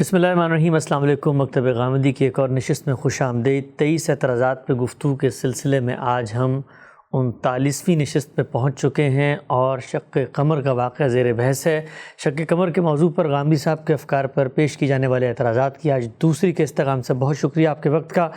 بسم اللہ الرحمن الرحیم۔ السلام علیکم۔ مکتب غامدی کی ایک اور نشست میں خوش آمدید۔ 23 اعتراضات پہ گفتگو کے سلسلے میں آج ہم 39ویں نشست پہ پہنچ چکے ہیں اور شق قمر کا واقعہ زیر بحث ہے۔ شق قمر کے موضوع پر غامدی صاحب کے افکار پر پیش کی جانے والے اعتراضات کی آج دوسری کے استغام سے بہت شکریہ آپ کے وقت کا۔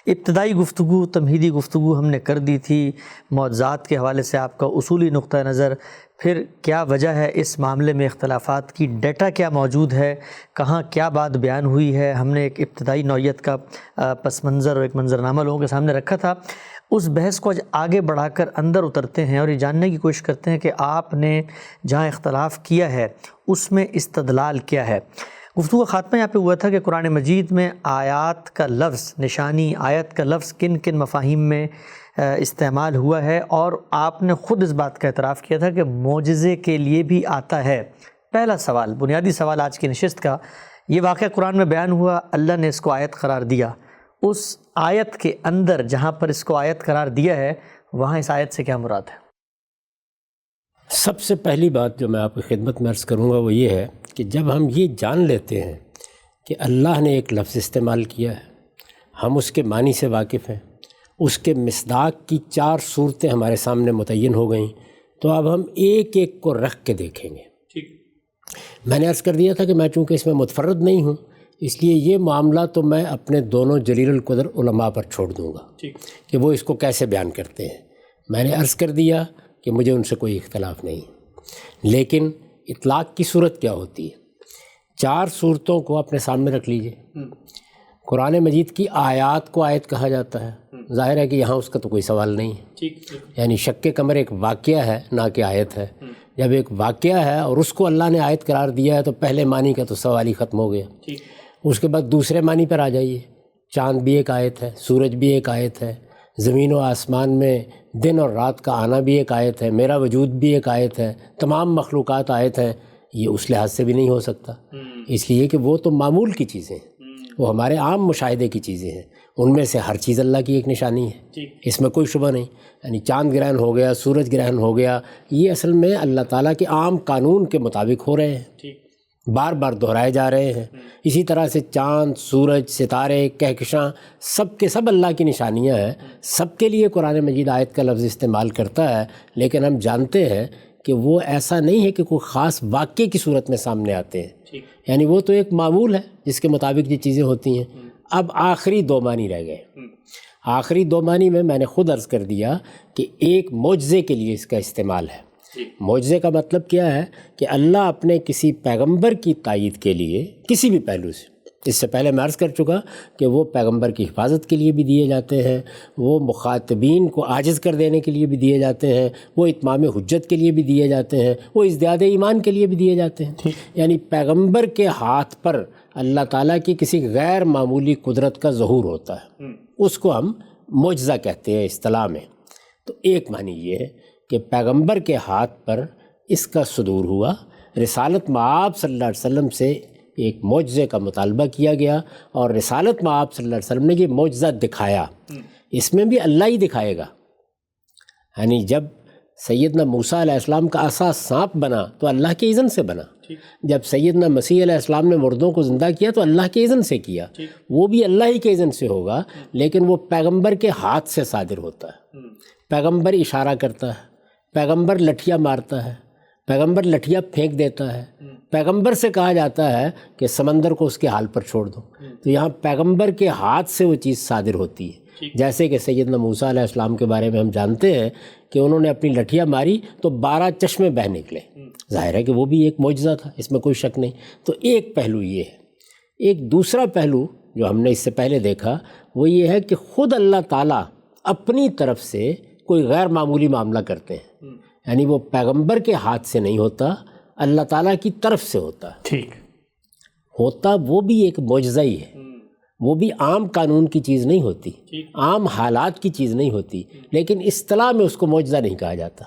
ابتدائی گفتگو، تمہیدی گفتگو ہم نے کر دی تھی، معجزات کے حوالے سے آپ کا اصولی نقطہ نظر، پھر کیا وجہ ہے اس معاملے میں اختلافات کی، ڈیٹا کیا موجود ہے، کہاں کیا بات بیان ہوئی ہے۔ ہم نے ایک ابتدائی نوعیت کا پس منظر اور ایک منظرنامہ لوگوں کے سامنے رکھا تھا۔ اس بحث کو آج آگے بڑھا کر اندر اترتے ہیں اور یہ جاننے کی کوشش کرتے ہیں کہ آپ نے جہاں اختلاف کیا ہے اس میں استدلال کیا ہے۔ گفتگو کا خاتمہ یہاں پہ ہوا تھا کہ قرآن مجید میں آیات کا لفظ، نشانی آیت کا لفظ کن کن مفاہیم میں استعمال ہوا ہے، اور آپ نے خود اس بات کا اعتراف کیا تھا کہ معجزے کے لیے بھی آتا ہے۔ پہلا سوال، بنیادی سوال آج کی نشست کا، یہ واقعہ قرآن میں بیان ہوا، اللہ نے اس کو آیت قرار دیا، اس آیت کے اندر جہاں پر اس کو آیت قرار دیا ہے وہاں اس آیت سے کیا مراد ہے؟ سب سے پہلی بات جو میں آپ کی خدمت میں عرض کروں گا وہ یہ ہے کہ جب ہم یہ جان لیتے ہیں کہ اللہ نے ایک لفظ استعمال کیا ہے، ہم اس کے معنی سے واقف ہیں، اس کے مصداق کی 4 صورتیں ہمارے سامنے متعین ہو گئیں، تو اب ہم ایک ایک کو رکھ کے دیکھیں گے۔ ٹھیک، میں نے عرض کر دیا تھا کہ میں چونکہ اس میں متفرد نہیں ہوں، اس لیے یہ معاملہ تو میں اپنے دونوں جلیل القدر علماء پر چھوڑ دوں گا کہ وہ اس کو کیسے بیان کرتے ہیں۔ میں نے عرض کر دیا کہ مجھے ان سے کوئی اختلاف نہیں، لیکن اطلاق کی صورت کیا ہوتی ہے؟ 4 صورتوں کو اپنے سامنے رکھ لیجئے۔ قرآن مجید کی آیات کو آیت کہا جاتا ہے، ظاہر ہے کہ یہاں اس کا تو کوئی سوال نہیں ہے، یعنی شق قمر ایک واقعہ ہے نہ کہ آیت ہے۔ جب ایک واقعہ ہے اور اس کو اللہ نے آیت قرار دیا ہے تو پہلے معنی کا تو سوال ہی ختم ہو گیا۔ اس کے بعد دوسرے معنی پر آ جائیے، چاند بھی ایک آیت ہے، سورج بھی ایک آیت ہے، زمین و آسمان میں دن اور رات کا آنا بھی ایک آیت ہے، میرا وجود بھی ایک آیت ہے، تمام مخلوقات آیت ہیں۔ یہ اس لحاظ سے بھی نہیں ہو سکتا، اس لیے کہ وہ تو معمول کی چیزیں ہیں، وہ ہمارے عام مشاہدے کی چیزیں ہیں، ان میں سے ہر چیز اللہ کی ایک نشانی ہے، اس میں کوئی شبہ نہیں۔ یعنی چاند گرہن ہو گیا، سورج گرہن ہو گیا، یہ اصل میں اللہ تعالیٰ کے عام قانون کے مطابق ہو رہے ہیں، بار بار دہرائے جا رہے ہیں۔ اسی طرح سے چاند، سورج، ستارے، کہکشاں، سب کے سب اللہ کی نشانیاں ہیں، سب کے لیے قرآن مجید آیت کا لفظ استعمال کرتا ہے، لیکن ہم جانتے ہیں کہ وہ ایسا نہیں ہے کہ کوئی خاص واقعے کی صورت میں سامنے آتے ہیں، یعنی وہ تو ایک معمول ہے جس کے مطابق یہ چیزیں ہوتی ہیں۔ اب آخری 2 معنی رہ گئے۔ آخری 2 معنی میں نے خود عرض کر دیا کہ ایک معجزے کے لیے اس کا استعمال ہے۔ معجزے کا مطلب کیا ہے کہ اللہ اپنے کسی پیغمبر کی تائید کے لیے کسی بھی پہلو سے، اس سے پہلے میں عرض کر چکا کہ وہ پیغمبر کی حفاظت کے لیے بھی دیے جاتے ہیں، وہ مخاطبین کو عاجز کر دینے کے لیے بھی دیے جاتے ہیں، وہ اتمام حجت کے لیے بھی دیے جاتے ہیں، وہ ازدیاد ایمان کے لیے بھی دیے جاتے ہیں۔ یعنی پیغمبر کے ہاتھ پر اللہ تعالیٰ کی کسی غیر معمولی قدرت کا ظہور ہوتا ہے، اس کو ہم معجزہ کہتے ہیں اصطلاح میں۔ تو ایک معنی یہ ہے کہ پیغمبر کے ہاتھ پر اس کا صدور ہوا، رسالت مآب صلی اللہ علیہ وسلم سے ایک معجزے کا مطالبہ کیا گیا، اور رسالت مآب صلی اللہ علیہ وسلم نے یہ معجزہ دکھایا۔ اس میں بھی اللہ ہی دکھائے گا، یعنی جب سیدنا موسیٰ علیہ السلام کا عصا سانپ بنا تو اللہ کے اذن سے بنا، جب سیدنا مسیح علیہ السلام نے مردوں کو زندہ کیا تو اللہ کے اذن سے کیا، وہ بھی اللہ ہی کے اذن سے ہوگا، لیکن وہ پیغمبر کے ہاتھ سے صادر ہوتا ہے۔ پیغمبر اشارہ کرتا ہے، پیغمبر لٹھیا مارتا ہے، پیغمبر لٹھیا پھینک دیتا ہے، پیغمبر سے کہا جاتا ہے کہ سمندر کو اس کے حال پر چھوڑ دو، تو یہاں پیغمبر کے ہاتھ سے وہ چیز صادر ہوتی ہے۔ جیسے کہ سیدنا موسیٰ علیہ السلام کے بارے میں ہم جانتے ہیں کہ انہوں نے اپنی لٹھیا ماری تو 12 چشمے بہہ نکلے، ظاہر ہے کہ وہ بھی ایک معجزہ تھا، اس میں کوئی شک نہیں۔ تو ایک پہلو یہ ہے۔ ایک دوسرا پہلو جو ہم نے اس سے پہلے دیکھا وہ یہ ہے کہ خود اللہ تعالیٰ اپنی طرف سے کوئی غیر معمولی معاملہ کرتے ہیں، یعنی وہ پیغمبر کے ہاتھ سے نہیں ہوتا، اللہ تعالیٰ کی طرف سے ہوتا ہے۔ ٹھیک ہوتا وہ بھی ایک معجزہ ہی ہے، وہ بھی عام قانون کی چیز نہیں ہوتی، عام حالات کی چیز نہیں ہوتی، لیکن اصطلاح میں اس کو معجزہ نہیں کہا جاتا،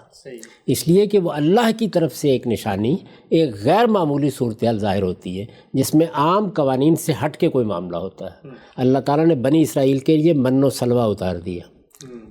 اس لیے کہ وہ اللہ کی طرف سے ایک نشانی، ایک غیر معمولی صورتحال ظاہر ہوتی ہے جس میں عام قوانین سے ہٹ کے کوئی معاملہ ہوتا ہے۔ اللہ تعالیٰ نے بنی اسرائیل کے لیے من و سلوہ اتار دیا،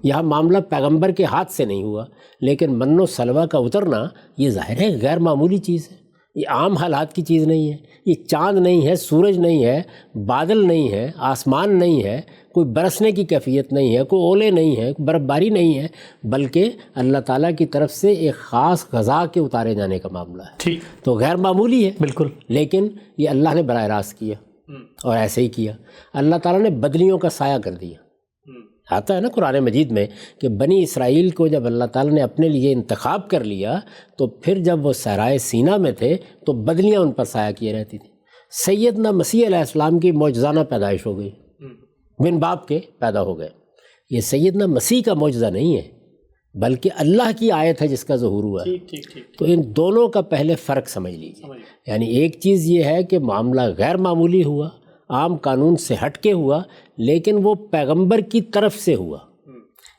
یہاں معاملہ پیغمبر کے ہاتھ سے نہیں ہوا، لیکن من و سلوہ کا اترنا یہ ظاہر ہے غیر معمولی چیز ہے، یہ عام حالات کی چیز نہیں ہے، یہ چاند نہیں ہے، سورج نہیں ہے، بادل نہیں ہے، آسمان نہیں ہے، کوئی برسنے کی کیفیت نہیں ہے، کوئی اولے نہیں ہے، برف باری نہیں ہے، بلکہ اللہ تعالیٰ کی طرف سے ایک خاص غذا کے اتارے جانے کا معاملہ ہے۔ ٹھیک، تو غیر معمولی ہے بالکل، لیکن یہ اللہ نے براہ راست کیا اور ایسے ہی کیا۔ اللہ تعالیٰ نے بدلیوں کا سایہ کر دیا۔ آتا ہے نا قرآن مجید میں کہ بنی اسرائیل کو جب اللہ تعالیٰ نے اپنے لیے انتخاب کر لیا تو پھر جب وہ صحرائے سینا میں تھے تو بدلیاں ان پر سایہ کیے رہتی تھیں۔ سیدنا مسیح علیہ السلام کی معجزانہ پیدائش ہو گئی، بن باپ کے پیدا ہو گئے۔ یہ سیدنا مسیح کا معجزہ نہیں ہے بلکہ اللہ کی آیت ہے جس کا ظہور ہوا ہے۔ تو ان دونوں کا پہلے فرق سمجھ لیجیے۔ یعنی ایک چیز یہ ہے کہ معاملہ غیر معمولی ہوا، عام قانون سے ہٹ کے ہوا، لیکن وہ پیغمبر کی طرف سے ہوا۔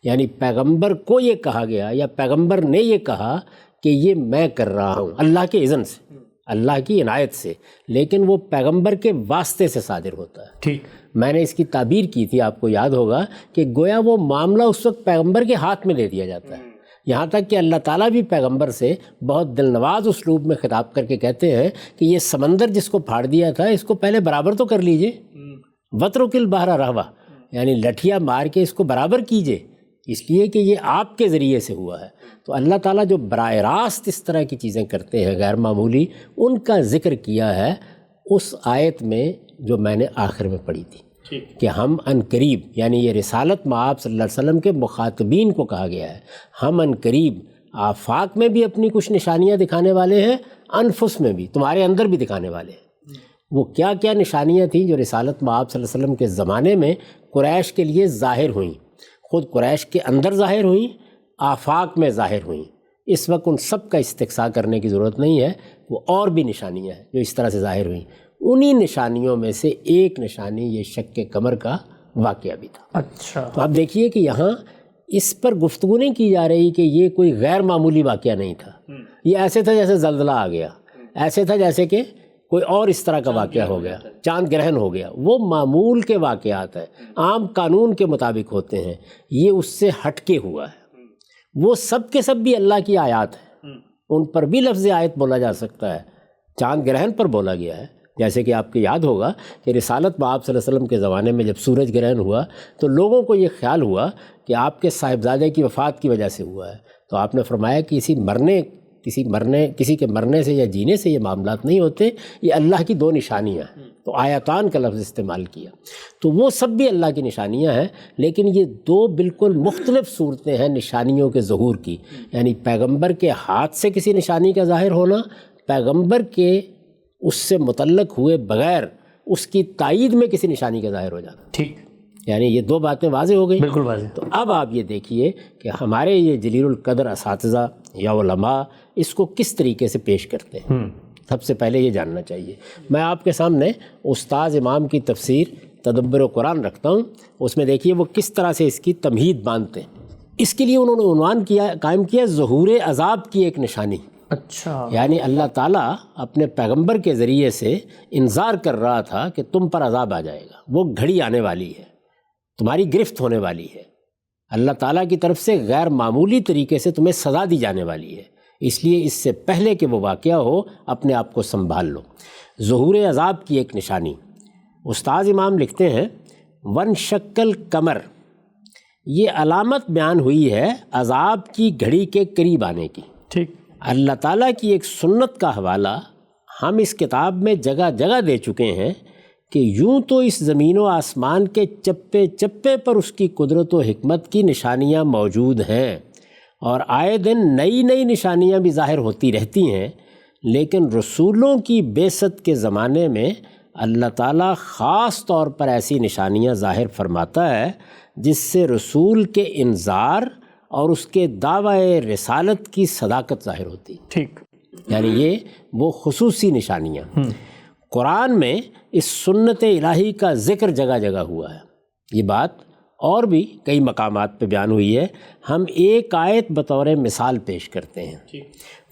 یعنی پیغمبر کو یہ کہا گیا یا پیغمبر نے یہ کہا کہ یہ میں کر رہا ہوں اللہ کے اذن سے، اللہ کی عنایت سے، لیکن وہ پیغمبر کے واسطے سے صادر ہوتا ہے۔ ٹھیک، میں نے اس کی تعبیر کی تھی، آپ کو یاد ہوگا کہ گویا وہ معاملہ اس وقت پیغمبر کے ہاتھ میں دے دیا جاتا ہے، یہاں تک کہ اللہ تعالیٰ بھی پیغمبر سے بہت دل نواز اسلوب میں خطاب کر کے کہتے ہیں کہ یہ سمندر جس کو پھاڑ دیا تھا اس کو پہلے برابر تو کر لیجئے، وَتْرُكِ الْبَحْرَ رَهْوًا، یعنی لٹھیا مار کے اس کو برابر کیجئے، اس لیے کہ یہ آپ کے ذریعے سے ہوا ہے۔ تو اللہ تعالیٰ جو براہ راست اس طرح کی چیزیں کرتے ہیں غیر معمولی، ان کا ذکر کیا ہے اس آیت میں جو میں نے آخر میں پڑھی تھی کہ ہم ان قریب، یعنی یہ رسالت مآب صلی اللہ علیہ وسلم کے مخاطبین کو کہا گیا ہے، ہم ان قریب آفاق میں بھی اپنی کچھ نشانیاں دکھانے والے ہیں، انفس میں بھی، تمہارے اندر بھی دکھانے والے ہیں۔ وہ کیا کیا نشانیاں تھیں جو رسالت مآب صلی اللہ علیہ وسلم کے زمانے میں قریش کے لیے ظاہر ہوئیں، خود قریش کے اندر ظاہر ہوئیں، آفاق میں ظاہر ہوئیں۔ اس وقت ان سب کا استقصاء کرنے کی ضرورت نہیں ہے، وہ اور بھی نشانیاں ہیں جو اس طرح سے ظاہر ہوئیں۔ انہی نشانیوں میں سے ایک نشانی یہ شق قمر کا واقعہ بھی تھا۔ اچھا، تو آپ دیکھیے کہ یہاں اس پر گفتگو نہیں کی جا رہی کہ یہ کوئی غیر معمولی واقعہ نہیں تھا، یہ ایسے تھا جیسے زلزلہ آ گیا، ایسے تھا جیسے کہ کوئی اور اس طرح کا واقعہ ہو گیا، چاند گرہن ہو گیا۔ وہ معمول کے واقعات ہیں، عام قانون کے مطابق ہوتے ہیں، یہ اس سے ہٹ کے ہوا ہے۔ وہ سب کے سب بھی اللہ کی آیات ہیں، ان پر بھی لفظ آیت بولا جا سکتا ہے۔ چاند گرہن پر بولا گیا ہے، جیسے کہ آپ کو یاد ہوگا کہ رسالت مآب صلی اللہ علیہ وسلم کے زمانے میں جب سورج گرہن ہوا تو لوگوں کو یہ خیال ہوا کہ آپ کے صاحبزادے کی وفات کی وجہ سے ہوا ہے، تو آپ نے فرمایا کہ کسی کے مرنے سے یا جینے سے یہ معاملات نہیں ہوتے، یہ اللہ کی دو نشانیاں ہیں۔ تو آیاتان کا لفظ استعمال کیا، تو وہ سب بھی اللہ کی نشانیاں ہیں، لیکن یہ دو بالکل مختلف صورتیں ہیں نشانیوں کے ظہور کی۔ یعنی پیغمبر کے ہاتھ سے کسی نشانی کا ظاہر ہونا، پیغمبر کے اس سے متعلق ہوئے بغیر اس کی تائید میں کسی نشانی کا ظاہر ہو جانا۔ ٹھیک، یعنی یہ دو باتیں واضح ہو گئی، بالکل واضح۔ تو اب آپ یہ دیکھیے کہ ہمارے یہ جلیل القدر اساتذہ یا علماء اس کو کس طریقے سے پیش کرتے ہیں۔ سب سے پہلے یہ جاننا چاہیے۔ میں آپ کے سامنے استاذ امام کی تفسیر تدبر قرآن رکھتا ہوں، اس میں دیکھیے وہ کس طرح سے اس کی تمہید باندھتے ہیں۔ اس کے لیے انہوں نے عنوان قائم کیا ظہور عذاب کی ایک نشانی۔ اچھا، یعنی اللہ تعالیٰ اپنے پیغمبر کے ذریعے سے انذار کر رہا تھا کہ تم پر عذاب آ جائے گا، وہ گھڑی آنے والی ہے، تمہاری گرفت ہونے والی ہے، اللہ تعالیٰ کی طرف سے غیر معمولی طریقے سے تمہیں سزا دی جانے والی ہے، اس لیے اس سے پہلے کہ وہ واقعہ ہو اپنے آپ کو سنبھال لو۔ ظہور عذاب کی ایک نشانی، استاذ امام لکھتے ہیں ون شکل قمر، یہ علامت بیان ہوئی ہے عذاب کی گھڑی کے قریب آنے کی۔ ٹھیک، اللہ تعالیٰ کی ایک سنت کا حوالہ ہم اس کتاب میں جگہ جگہ دے چکے ہیں کہ یوں تو اس زمین و آسمان کے چپے چپے پر اس کی قدرت و حکمت کی نشانیاں موجود ہیں، اور آئے دن نئی نئی نشانیاں بھی ظاہر ہوتی رہتی ہیں، لیکن رسولوں کی بعثت کے زمانے میں اللہ تعالیٰ خاص طور پر ایسی نشانیاں ظاہر فرماتا ہے جس سے رسول کے انذار اور اس کے دعوی رسالت کی صداقت ظاہر ہوتی۔ ٹھیک، یعنی یہ وہ خصوصی نشانیاں قرآن میں اس سنت الہی کا ذکر جگہ جگہ ہوا ہے۔ یہ بات اور بھی کئی مقامات پہ بیان ہوئی ہے، ہم ایک آیت بطور مثال پیش کرتے ہیں۔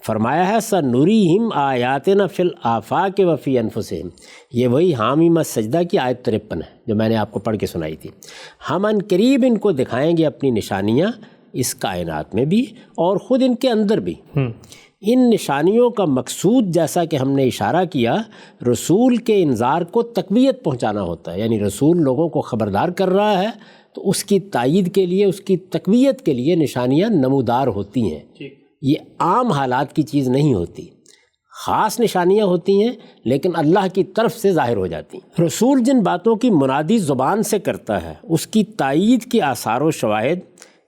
فرمایا ہے سَنُرِيهِمْ آیَاتِنَا فِی الْآفَاقِ وَفِی أَنفُسِهِمْ، یہ وہی حامیم السجدہ کی آیت 53 ہے جو میں نے آپ کو پڑھ کے سنائی تھی۔ ہم ان قریب ان کو دکھائیں گے اپنی نشانیاں اس کائنات میں بھی اور خود ان کے اندر بھی۔ ان نشانیوں کا مقصود جیسا کہ ہم نے اشارہ کیا رسول کے انذار کو تقویت پہنچانا ہوتا ہے، یعنی رسول لوگوں کو خبردار کر رہا ہے تو اس کی تائید کے لیے، اس کی تقویت کے لیے نشانیاں نمودار ہوتی ہیں۔ یہ عام حالات کی چیز نہیں ہوتی، خاص نشانیاں ہوتی ہیں لیکن اللہ کی طرف سے ظاہر ہو جاتی ہیں۔ رسول جن باتوں کی منادی زبان سے کرتا ہے اس کی تائید کے آثار و شواہد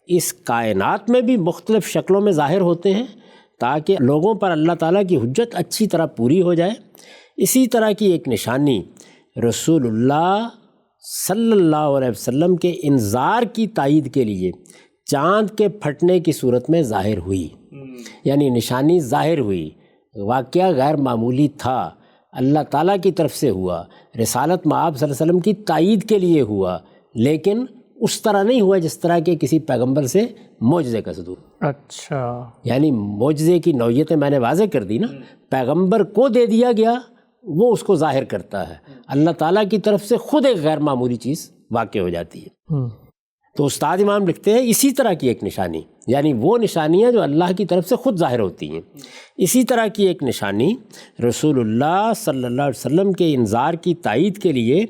اس کائنات میں بھی مختلف شکلوں میں ظاہر ہوتے ہیں تاکہ لوگوں پر اللہ تعالیٰ کی حجت اچھی طرح پوری ہو جائے۔ اسی طرح کی ایک نشانی رسول اللہ صلی اللہ علیہ وسلم کے انذار کی تائید کے لیے چاند کے پھٹنے کی صورت میں ظاہر ہوئی، یعنی نشانی ظاہر ہوئی، واقعہ غیر معمولی تھا، اللہ تعالیٰ کی طرف سے ہوا، رسالت مآب صلی اللہ علیہ وسلم کی تائید کے لیے ہوا، لیکن اس طرح نہیں ہوا جس طرح کے کسی پیغمبر سے معجزے کا صدور۔ اچھا، یعنی معجزے کی نوعیتیں میں نے واضح کر دی نا، پیغمبر کو دے دیا گیا، وہ اس کو ظاہر کرتا ہے، اللہ تعالیٰ کی طرف سے خود ایک غیر معمولی چیز واقع ہو جاتی ہے۔ تو استاد امام لکھتے ہیں اسی طرح کی ایک نشانی، یعنی وہ نشانیاں جو اللہ کی طرف سے خود ظاہر ہوتی ہیں، اسی طرح کی ایک نشانی رسول اللہ صلی اللہ علیہ وسلم کے انذار کی تائید کے لیے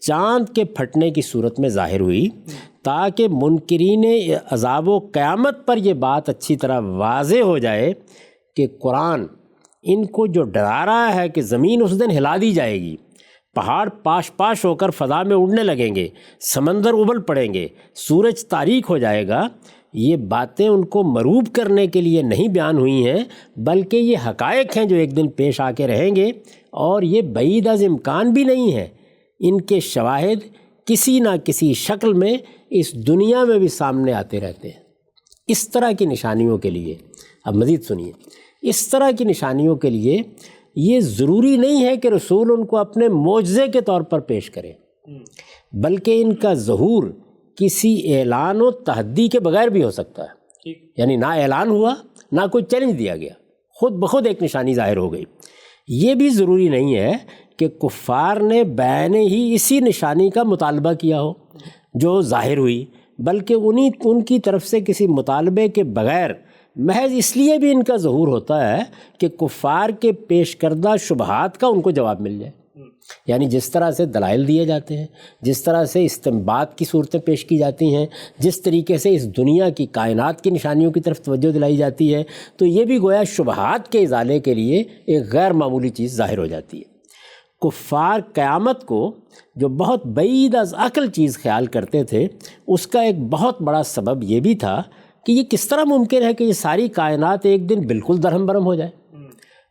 چاند کے پھٹنے کی صورت میں ظاہر ہوئی تاکہ منکرین عذاب و قیامت پر یہ بات اچھی طرح واضح ہو جائے کہ قرآن ان کو جو ڈرا رہا ہے کہ زمین اس دن ہلا دی جائے گی، پہاڑ پاش پاش ہو کر فضا میں اڑنے لگیں گے، سمندر ابل پڑیں گے، سورج تاریک ہو جائے گا، یہ باتیں ان کو مروب کرنے کے لیے نہیں بیان ہوئی ہیں بلکہ یہ حقائق ہیں جو ایک دن پیش آ کے رہیں گے، اور یہ بعید از امکان بھی نہیں ہے، ان کے شواہد کسی نہ کسی شکل میں اس دنیا میں بھی سامنے آتے رہتے ہیں۔ اس طرح کی نشانیوں کے لیے، اب مزید سنیے، اس طرح کی نشانیوں کے لیے یہ ضروری نہیں ہے کہ رسول ان کو اپنے معجزے کے طور پر پیش کرے، بلکہ ان کا ظہور کسی اعلان و تحدی کے بغیر بھی ہو سکتا ہے، یعنی نہ اعلان ہوا نہ کوئی چیلنج دیا گیا، خود بخود ایک نشانی ظاہر ہو گئی۔ یہ بھی ضروری نہیں ہے کہ کفار نے بعین ہی اسی نشانی کا مطالبہ کیا ہو جو ظاہر ہوئی، بلکہ ان کی طرف سے کسی مطالبے کے بغیر محض اس لیے بھی ان کا ظہور ہوتا ہے کہ کفار کے پیش کردہ شبہات کا ان کو جواب مل جائے، یعنی جس طرح سے دلائل دیے جاتے ہیں، جس طرح سے استنباط کی صورتیں پیش کی جاتی ہیں، جس طریقے سے اس دنیا کی کائنات کی نشانیوں کی طرف توجہ دلائی جاتی ہے، تو یہ بھی گویا شبہات کے ازالے کے لیے ایک غیر معمولی چیز ظاہر ہو جاتی ہے۔ کفار قیامت کو جو بہت بعید از عقل چیز خیال کرتے تھے، اس کا ایک بہت بڑا سبب یہ بھی تھا کہ یہ کس طرح ممکن ہے کہ یہ ساری کائنات ایک دن بالکل درہم برہم ہو جائے۔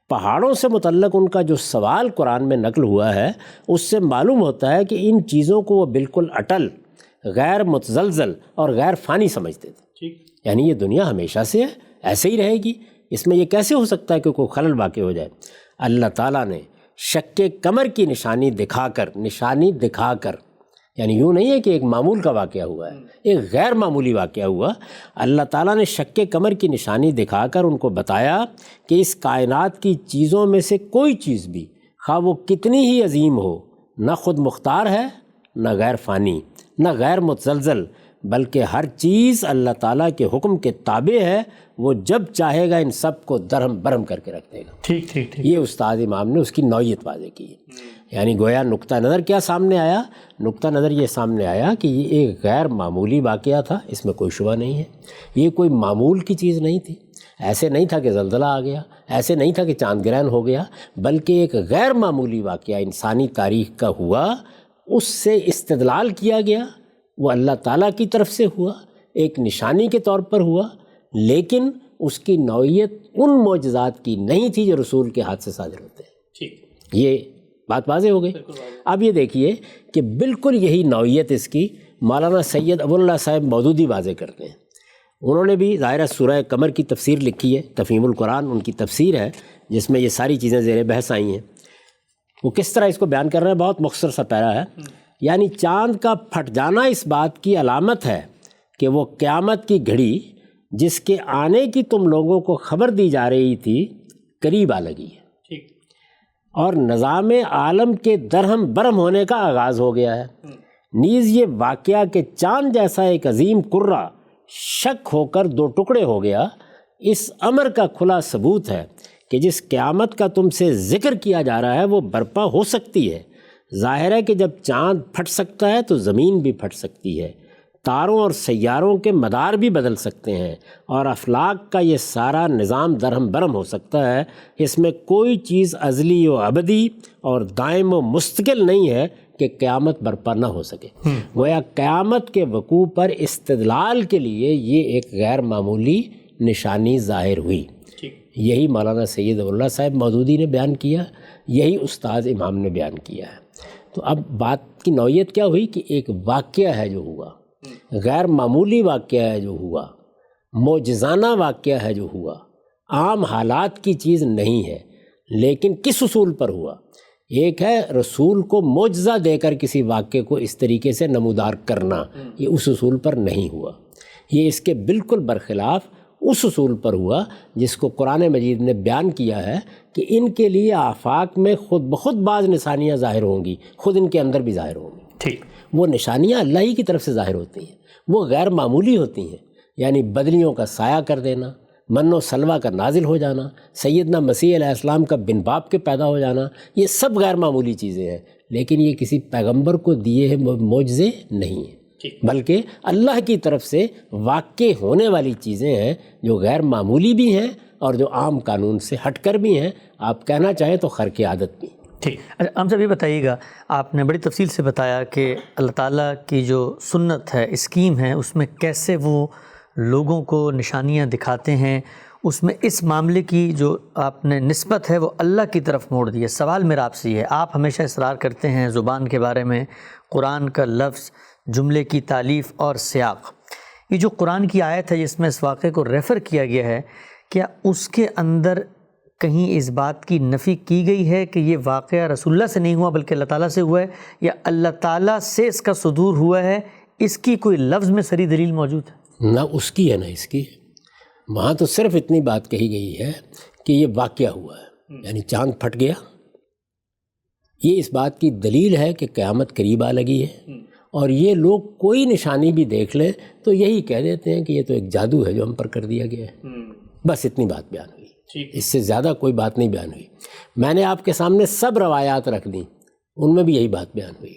پہاڑوں سے متعلق ان کا جو سوال قرآن میں نقل ہوا ہے اس سے معلوم ہوتا ہے کہ ان چیزوں کو وہ بالکل اٹل، غیر متزلزل اور غیر فانی سمجھتے تھے، یعنی یہ دنیا ہمیشہ سے ہے، ایسے ہی رہے گی، اس میں یہ کیسے ہو سکتا ہے کہ کوئی خلل واقع ہو جائے۔ اللہ تعالیٰ نے شق قمر کی نشانی دکھا کر، یعنی یوں نہیں ہے کہ ایک معمول کا واقعہ ہوا ہے، ایک غیر معمولی واقعہ ہوا، اللہ تعالیٰ نے شق قمر کی نشانی دکھا کر ان کو بتایا کہ اس کائنات کی چیزوں میں سے کوئی چیز بھی، خواہ وہ کتنی ہی عظیم ہو، نہ خود مختار ہے، نہ غیر فانی، نہ غیر متزلزل، بلکہ ہر چیز اللہ تعالیٰ کے حکم کے تابع ہے، وہ جب چاہے گا ان سب کو درہم برہم کر کے رکھ دے گا۔ ٹھیک۔ یہ استاد امام نے اس کی نوعیت واضح کی ہے، یعنی گویا نقطہ نظر کیا سامنے آیا؟ نقطہ نظر یہ سامنے آیا کہ یہ ایک غیر معمولی واقعہ تھا، اس میں کوئی شبہ نہیں ہے، یہ کوئی معمول کی چیز نہیں تھی، ایسے نہیں تھا کہ زلزلہ آ گیا، ایسے نہیں تھا کہ چاند گرہن ہو گیا، بلکہ ایک غیر معمولی واقعہ انسانی تاریخ کا ہوا، اس سے استدلال کیا گیا، وہ اللہ تعالیٰ کی طرف سے ہوا، ایک نشانی کے طور پر ہوا، لیکن اس کی نوعیت ان معجزات کی نہیں تھی جو رسول کے ہاتھ سے صادر ہوتے ہیں۔ یہ بات واضح ہو گئی۔ اب یہ دیکھیے کہ بالکل یہی نوعیت اس کی مولانا سید ابو اللہ صاحب مودودی واضح کرتے ہیں۔ انہوں نے بھی ظاہرہ سورہ قمر کی تفسیر لکھی ہے، تفہیم القرآن ان کی تفسیر ہے جس میں یہ ساری چیزیں زیر بحث آئی ہیں۔ وہ کس طرح اس کو بیان کر رہے ہیں، بہت مختصر سا پیرا ہے، یعنی چاند کا پھٹ جانا اس بات کی علامت ہے کہ وہ قیامت کی گھڑی جس کے آنے کی تم لوگوں کو خبر دی جا رہی تھی قریب آ لگی ہے، اور نظام عالم کے درہم برہم ہونے کا آغاز ہو گیا ہے۔ نیز یہ واقعہ کہ چاند جیسا ایک عظیم کرہ شک ہو کر دو ٹکڑے ہو گیا، اس امر کا کھلا ثبوت ہے کہ جس قیامت کا تم سے ذکر کیا جا رہا ہے وہ برپا ہو سکتی ہے۔ ظاہر ہے کہ جب چاند پھٹ سکتا ہے تو زمین بھی پھٹ سکتی ہے، تاروں اور سیاروں کے مدار بھی بدل سکتے ہیں، اور افلاک کا یہ سارا نظام درہم برہم ہو سکتا ہے۔ اس میں کوئی چیز ازلی و ابدی اور دائم و مستقل نہیں ہے کہ قیامت برپا نہ ہو سکے۔ گویا قیامت کے وقوع پر استدلال کے لیے یہ ایک غیر معمولی نشانی ظاہر ہوئی۔ یہی مولانا سید اللہ صاحب مودودی نے بیان کیا، یہی استاد امام نے بیان کیا ہے۔ تو اب بات کی نوعیت کیا ہوئی کہ ایک واقعہ ہے جو ہوا، غیر معمولی واقعہ ہے جو ہوا، معجزانہ واقعہ ہے جو ہوا، عام حالات کی چیز نہیں ہے، لیکن کس اصول پر ہوا؟ ایک ہے رسول کو معجزہ دے کر کسی واقعے کو اس طریقے سے نمودار کرنا، یہ اس اصول پر نہیں ہوا، یہ اس کے بالکل برخلاف اس اصول پر ہوا جس کو قرآن مجید نے بیان کیا ہے کہ ان کے لیے آفاق میں خود بخود بعض نشانیاں ظاہر ہوں گی، خود ان کے اندر بھی ظاہر ہوں گی۔ ٹھیک، وہ نشانیاں اللہ ہی کی طرف سے ظاہر ہوتی ہیں، وہ غیر معمولی ہوتی ہیں، یعنی بدلیوں کا سایہ کر دینا، من و سلوہ کا نازل ہو جانا، سیدنا مسیح علیہ السلام کا بن باپ کے پیدا ہو جانا، یہ سب غیر معمولی چیزیں ہیں، لیکن یہ کسی پیغمبر کو دیے ہیں معجزے نہیں ہیں، بلکہ اللہ کی طرف سے واقع ہونے والی چیزیں ہیں جو غیر معمولی بھی ہیں اور جو عام قانون سے ہٹ کر بھی ہیں، آپ کہنا چاہیں تو خرق عادت بھی۔ ٹھیک، اچھا ہم سے یہ بتائیے گا، آپ نے بڑی تفصیل سے بتایا کہ اللہ تعالیٰ کی جو سنت ہے، اسکیم ہے، اس میں کیسے وہ لوگوں کو نشانیاں دکھاتے ہیں، اس میں اس معاملے کی جو آپ نے نسبت ہے وہ اللہ کی طرف موڑ دی ہے۔ سوال میرا آپ سے یہ ہے، آپ ہمیشہ اصرار کرتے ہیں زبان کے بارے میں، قرآن کا لفظ، جملے کی تالیف اور سیاق، یہ جو قرآن کی آیت ہے جس میں اس واقعے کو ریفر کیا گیا ہے، کیا اس کے اندر کہیں اس بات کی نفی کی گئی ہے کہ یہ واقعہ رسول اللہ سے نہیں ہوا بلکہ اللہ تعالیٰ سے ہوا ہے، یا اللہ تعالیٰ سے اس کا صدور ہوا ہے؟ اس کی کوئی لفظ میں صریح دلیل موجود ہے؟ نہ اس کی ہے نہ اس کی، وہاں تو صرف اتنی بات کہی گئی ہے کہ یہ واقعہ ہوا ہے، یعنی چاند پھٹ گیا، یہ اس بات کی دلیل ہے کہ قیامت قریب آ لگی ہے، اور یہ لوگ کوئی نشانی بھی دیکھ لیں تو یہی کہہ دیتے ہیں کہ یہ تو ایک جادو ہے جو ہم پر کر دیا گیا ہے۔ بس اتنی بات بیان ہوئی، اس سے زیادہ کوئی بات نہیں بیان ہوئی۔ میں نے آپ کے سامنے سب روایات رکھ دیں، ان میں بھی یہی بات بیان ہوئی۔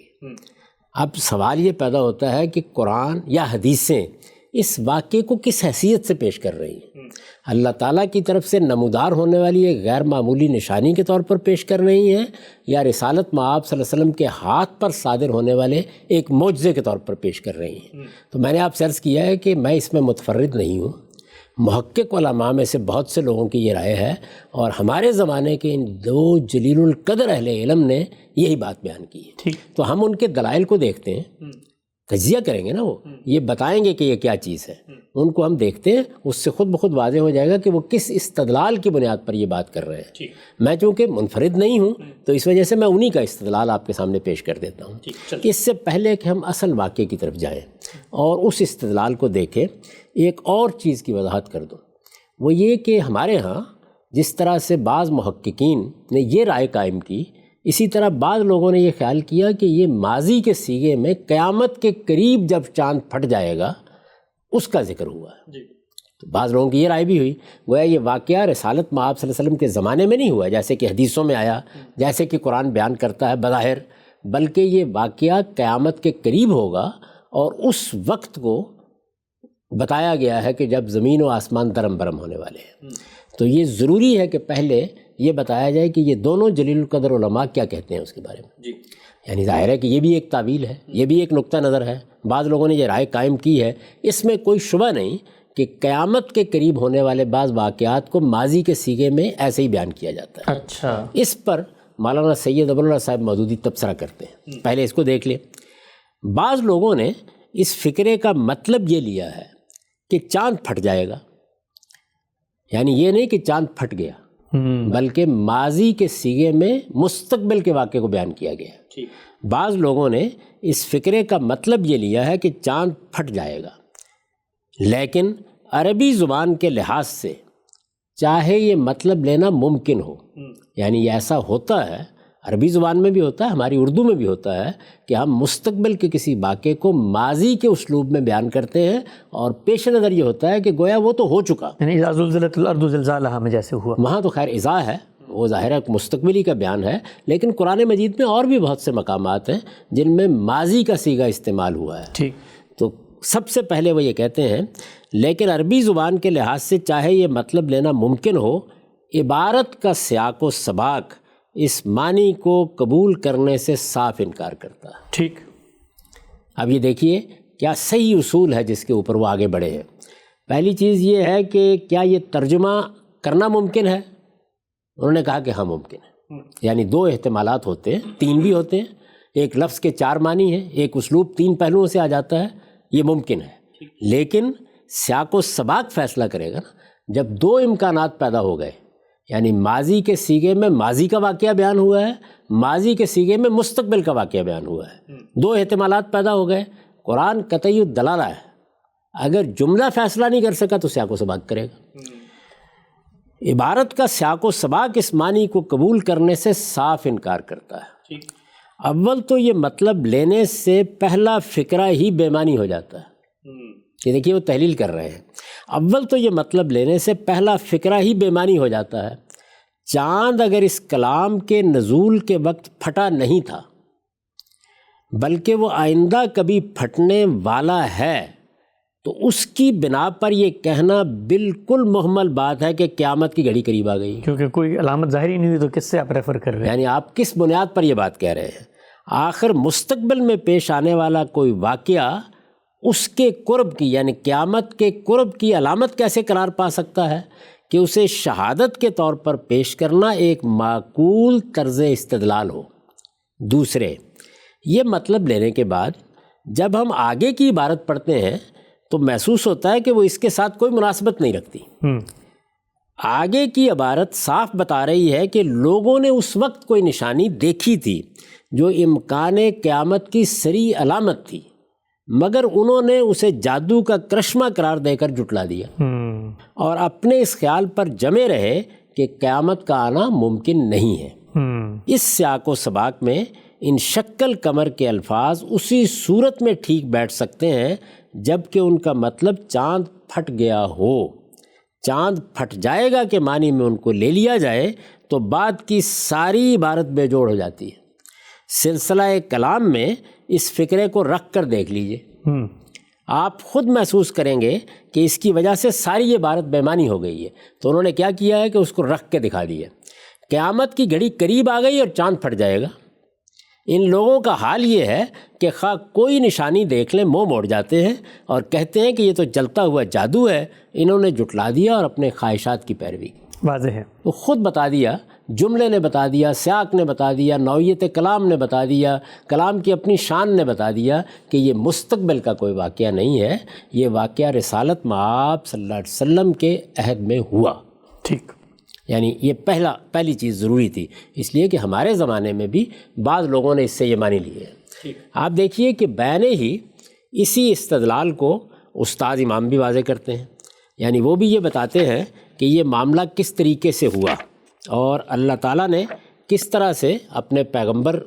اب سوال یہ پیدا ہوتا ہے کہ قرآن یا حدیثیں اس واقعے کو کس حیثیت سے پیش کر رہی ہیں؟ اللہ تعالیٰ کی طرف سے نمودار ہونے والی ایک غیر معمولی نشانی کے طور پر پیش کر رہی ہیں، یا رسالت مآب صلی اللہ علیہ وسلم کے ہاتھ پر صادر ہونے والے ایک معجزے کے طور پر پیش کر رہی ہیں؟ تو میں نے آپ سے عرض کیا ہے کہ میں اس میں متفرد نہیں ہوں، محقق علماء میں سے بہت سے لوگوں کی یہ رائے ہے، اور ہمارے زمانے کے ان دو جلیل القدر اہل علم نے یہی بات بیان کی ہے۔ تو ہم ان کے دلائل کو دیکھتے ہیں، تجزیہ کریں گے نا، وہ یہ بتائیں گے کہ یہ کیا چیز ہے، ان کو ہم دیکھتے ہیں، اس سے خود بخود واضح ہو جائے گا کہ وہ کس استدلال کی بنیاد پر یہ بات کر رہے ہیں۔ میں چونکہ منفرد نہیں ہوں تو اس وجہ سے میں انہی کا استدلال آپ کے سامنے پیش کر دیتا ہوں۔ اس سے پہلے کہ ہم اصل واقعے کی طرف جائیں اور اس استدلال کو دیکھیں، ایک اور چیز کی وضاحت کر دوں، وہ یہ کہ ہمارے ہاں جس طرح سے بعض محققین نے یہ رائے قائم کی، اسی طرح بعض لوگوں نے یہ خیال کیا کہ یہ ماضی کے صیغے میں قیامت کے قریب جب چاند پھٹ جائے گا اس کا ذکر ہوا ہے۔ تو بعض لوگوں کی یہ رائے بھی ہوئی، گویا یہ واقعہ رسالت مآب صلی اللہ علیہ وسلم کے زمانے میں نہیں ہوا جیسے کہ حدیثوں میں آیا، جیسے کہ قرآن بیان کرتا ہے بظاہر، بلکہ یہ واقعہ قیامت کے قریب ہوگا، اور اس وقت کو بتایا گیا ہے کہ جب زمین و آسمان درم برم ہونے والے ہیں۔ تو یہ ضروری ہے کہ پہلے یہ بتایا جائے کہ یہ دونوں جلیل القدر علماء کیا کہتے ہیں اس کے بارے میں۔ یعنی ظاہر ہے کہ یہ بھی ایک تعویل ہے، یہ بھی ایک نقطہ نظر ہے، بعض لوگوں نے یہ رائے قائم کی ہے، اس میں کوئی شبہ نہیں کہ قیامت کے قریب ہونے والے بعض واقعات کو ماضی کے صیغے میں ایسے ہی بیان کیا جاتا ہے۔ اچھا، اس پر مولانا سید ابواللہ صاحب مودودی تبصرہ کرتے ہیں، پہلے اس کو دیکھ لیں۔ بعض لوگوں نے اس فکرے کا مطلب یہ لیا ہے کہ چاند پھٹ جائے گا، یعنی یہ نہیں کہ چاند پھٹ گیا، بلکہ ماضی کے صیغے میں مستقبل کے واقعے کو بیان کیا گیا۔ بعض لوگوں نے اس فکرے کا مطلب یہ لیا ہے کہ چاند پھٹ جائے گا، لیکن عربی زبان کے لحاظ سے چاہے یہ مطلب لینا ممکن ہو، یعنی یہ ایسا ہوتا ہے عربی زبان میں بھی ہوتا ہے، ہماری اردو میں بھی ہوتا ہے کہ ہم مستقبل کے کسی واقعے کو ماضی کے اسلوب میں بیان کرتے ہیں، اور پیش نظر یہ ہوتا ہے کہ گویا وہ تو ہو چکا، یعنی اذا زلزلت الارض زلزالها میں جیسے ہوا، وہاں تو خیر اذا ہے، وہ ظاہر ہے مستقبلی کا بیان ہے، لیکن قرآن مجید میں اور بھی بہت سے مقامات ہیں جن میں ماضی کا صیغہ استعمال ہوا ہے۔ ٹھیک، تو سب سے پہلے وہ یہ کہتے ہیں لیکن عربی زبان کے لحاظ سے چاہے یہ مطلب لینا ممکن ہو، عبارت کا سیاق و سباق اس معنی کو قبول کرنے سے صاف انکار کرتا ہے۔ ٹھیک، اب یہ دیکھیے کیا صحیح اصول ہے جس کے اوپر وہ آگے بڑھے ہیں۔ پہلی چیز یہ ہے کہ کیا یہ ترجمہ کرنا ممکن ہے؟ انہوں نے کہا کہ ہاں ممکن ہے، یعنی دو احتمالات ہوتے ہیں، تین بھی ہوتے ہیں، ایک لفظ کے چار معنی ہیں، ایک اسلوب تین پہلوؤں سے آ جاتا ہے، یہ ممکن ہے، لیکن سیاق و سباق فیصلہ کرے گا نا۔ جب دو امکانات پیدا ہو گئے، یعنی ماضی کے صیغے میں ماضی کا واقعہ بیان ہوا ہے، ماضی کے صیغے میں مستقبل کا واقعہ بیان ہوا ہے، دو احتمالات پیدا ہو گئے، قرآن قطعی الدلالہ ہے، اگر جملہ فیصلہ نہیں کر سکا تو سیاق و سباق کرے گا۔ عبارت کا سیاق و سباق اس معنی کو قبول کرنے سے صاف انکار کرتا ہے۔ اول تو یہ مطلب لینے سے پہلا فکرہ ہی بے معنی ہو جاتا ہے۔ یہ دیکھیے وہ تحلیل کر رہے ہیں، اول تو یہ مطلب لینے سے پہلا فکرہ ہی بے معنی ہو جاتا ہے۔ چاند اگر اس کلام کے نزول کے وقت پھٹا نہیں تھا بلکہ وہ آئندہ کبھی پھٹنے والا ہے، تو اس کی بنا پر یہ کہنا بالکل محمل بات ہے کہ قیامت کی گھڑی قریب آ گئی، کیونکہ کوئی علامت ظاہر ہی نہیں ہوئی، تو کس سے آپ ریفر کر رہے ہیں؟ یعنی آپ کس بنیاد پر یہ بات کہہ رہے ہیں؟ آخر مستقبل میں پیش آنے والا کوئی واقعہ اس کے قرب کی، یعنی قیامت کے قرب کی علامت کیسے قرار پا سکتا ہے کہ اسے شہادت کے طور پر پیش کرنا ایک معقول طرز استدلال ہو۔ دوسرے، یہ مطلب لینے کے بعد جب ہم آگے کی عبارت پڑھتے ہیں تو محسوس ہوتا ہے کہ وہ اس کے ساتھ کوئی مناسبت نہیں رکھتی۔ آگے کی عبارت صاف بتا رہی ہے کہ لوگوں نے اس وقت کوئی نشانی دیکھی تھی جو امکان قیامت کی صریح علامت تھی، مگر انہوں نے اسے جادو کا کرشمہ قرار دے کر جھٹلا دیا اور اپنے اس خیال پر جمے رہے کہ قیامت کا آنا ممکن نہیں ہے۔ اس سیاق و سباق میں ان شکل قمر کے الفاظ اسی صورت میں ٹھیک بیٹھ سکتے ہیں جب کہ ان کا مطلب چاند پھٹ گیا ہو۔ چاند پھٹ جائے گا کہ معنی میں ان کو لے لیا جائے تو بعد کی ساری عبارت بے جوڑ ہو جاتی ہے۔ سلسلہ کلام میں اس فکرے کو رکھ کر دیکھ لیجئے، آپ خود محسوس کریں گے کہ اس کی وجہ سے ساری عبارت بے معنی ہو گئی ہے۔ تو انہوں نے کیا کیا ہے کہ اس کو رکھ کے دکھا دیا، قیامت کی گھڑی قریب آ گئی اور چاند پھٹ جائے گا۔ ان لوگوں کا حال یہ ہے کہ خواہ کوئی نشانی دیکھ لیں منہ موڑ جاتے ہیں اور کہتے ہیں کہ یہ تو جلتا ہوا جادو ہے۔ انہوں نے جھٹلا دیا اور اپنے خواہشات کی پیروی کی۔ واضح ہے، وہ خود بتا دیا، جملے نے بتا دیا، سیاق نے بتا دیا، نوعیت کلام نے بتا دیا، کلام کی اپنی شان نے بتا دیا کہ یہ مستقبل کا کوئی واقعہ نہیں ہے، یہ واقعہ رسالت مآب صلی اللہ علیہ وسلم کے عہد میں ہوا۔ ٹھیک، یعنی یہ پہلی چیز ضروری تھی، اس لیے کہ ہمارے زمانے میں بھی بعض لوگوں نے اس سے یہ معنی لیے ہیں۔ آپ دیکھیے کہ بین ہی اسی استدلال کو استاد امام بھی واضح کرتے ہیں، یعنی وہ بھی یہ بتاتے ہیں کہ یہ معاملہ کس طریقے سے ہوا اور اللہ تعالیٰ نے کس طرح سے اپنے پیغمبر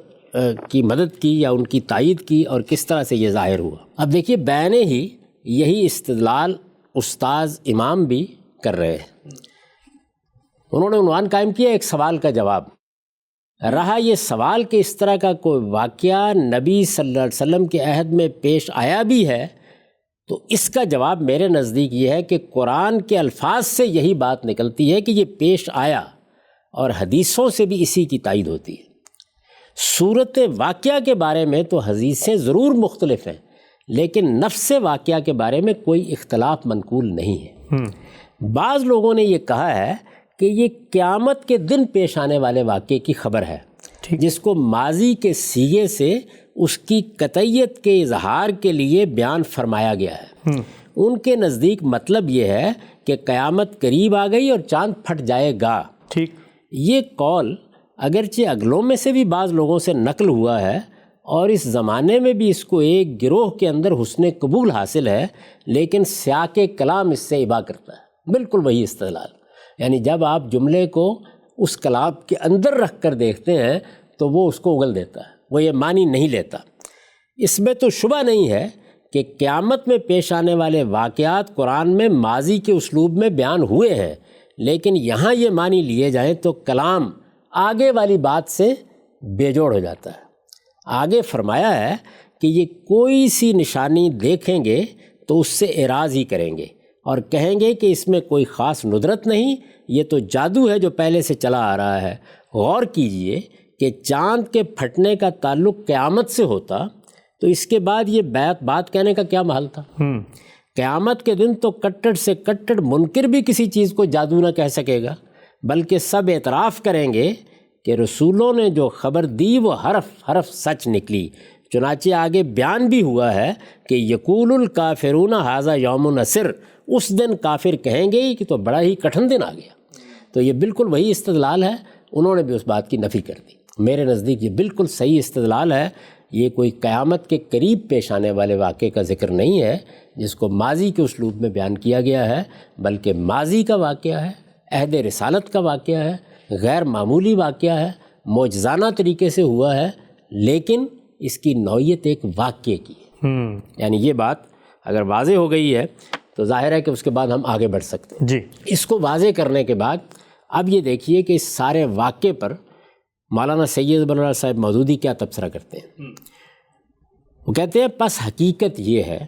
کی مدد کی یا ان کی تائید کی اور کس طرح سے یہ ظاہر ہوا۔ اب دیکھیے بین ہی یہی استدلال استاذ امام بھی کر رہے ہیں۔ انہوں نے عنوان قائم کیا ایک سوال کا جواب۔ رہا یہ سوال کہ اس طرح کا کوئی واقعہ نبی صلی اللہ علیہ وسلم کے عہد میں پیش آیا بھی ہے، تو اس کا جواب میرے نزدیک یہ ہے کہ قرآن کے الفاظ سے یہی بات نکلتی ہے کہ یہ پیش آیا، اور حدیثوں سے بھی اسی کی تائید ہوتی ہے۔ صورت واقعہ کے بارے میں تو حدیثیں ضرور مختلف ہیں، لیکن نفس واقعہ کے بارے میں کوئی اختلاف منقول نہیں ہے۔ بعض لوگوں نے یہ کہا ہے کہ یہ قیامت کے دن پیش آنے والے واقعے کی خبر ہے، جس کو ماضی کے صیغے سے اس کی قطعیت کے اظہار کے لیے بیان فرمایا گیا ہے۔ ان کے نزدیک مطلب یہ ہے کہ قیامت قریب آ گئی اور چاند پھٹ جائے گا۔ ٹھیک، یہ قول اگرچہ اگلوں میں سے بھی بعض لوگوں سے نقل ہوا ہے اور اس زمانے میں بھی اس کو ایک گروہ کے اندر حسن قبول حاصل ہے، لیکن سیاق کلام اس سے ابا کرتا ہے، بالکل وہی استدلال۔ یعنی جب آپ جملے کو اس کلام کے اندر رکھ کر دیکھتے ہیں تو وہ اس کو اگل دیتا ہے، وہ یہ معنی نہیں لیتا۔ اس میں تو شبہ نہیں ہے کہ قیامت میں پیش آنے والے واقعات قرآن میں ماضی کے اسلوب میں بیان ہوئے ہیں، لیکن یہاں یہ معنی لیے جائیں تو کلام آگے والی بات سے بے جوڑ ہو جاتا ہے۔ آگے فرمایا ہے کہ یہ کوئی سی نشانی دیکھیں گے تو اس سے اعراض ہی کریں گے اور کہیں گے کہ اس میں کوئی خاص ندرت نہیں، یہ تو جادو ہے جو پہلے سے چلا آ رہا ہے۔ غور کیجئے کہ چاند کے پھٹنے کا تعلق قیامت سے ہوتا تو اس کے بعد یہ بات کہنے کا کیا محل تھا؟ قیامت کے دن تو کٹڑ سے کٹڑ منکر بھی کسی چیز کو جادو نہ کہہ سکے گا، بلکہ سب اعتراف کریں گے کہ رسولوں نے جو خبر دی وہ حرف حرف سچ نکلی۔ چنانچہ آگے بیان بھی ہوا ہے کہ یقول الکافرون ھذا یوم عسر، اس دن کافر کہیں گے کہ تو بڑا ہی کٹھن دن آ گیا۔ تو یہ بالکل وہی استدلال ہے، انہوں نے بھی اس بات کی نفی کر دی۔ میرے نزدیک یہ بالکل صحیح استدلال ہے، یہ کوئی قیامت کے قریب پیش آنے والے واقعے کا ذکر نہیں ہے جس کو ماضی کے اسلوب میں بیان کیا گیا ہے، بلکہ ماضی کا واقعہ ہے، عہد رسالت کا واقعہ ہے، غیر معمولی واقعہ ہے، معجزانہ طریقے سے ہوا ہے، لیکن اس کی نوعیت ایک واقعے کی ہے۔ یعنی یہ بات اگر واضح ہو گئی ہے تو ظاہر ہے کہ اس کے بعد ہم آگے بڑھ سکتے ہیں۔ جی، اس کو واضح کرنے کے بعد اب یہ دیکھیے کہ اس سارے واقعے پر مولانا سید ابو العلا صاحب مودودی کیا تبصرہ کرتے ہیں۔ وہ کہتے ہیں پس حقیقت یہ ہے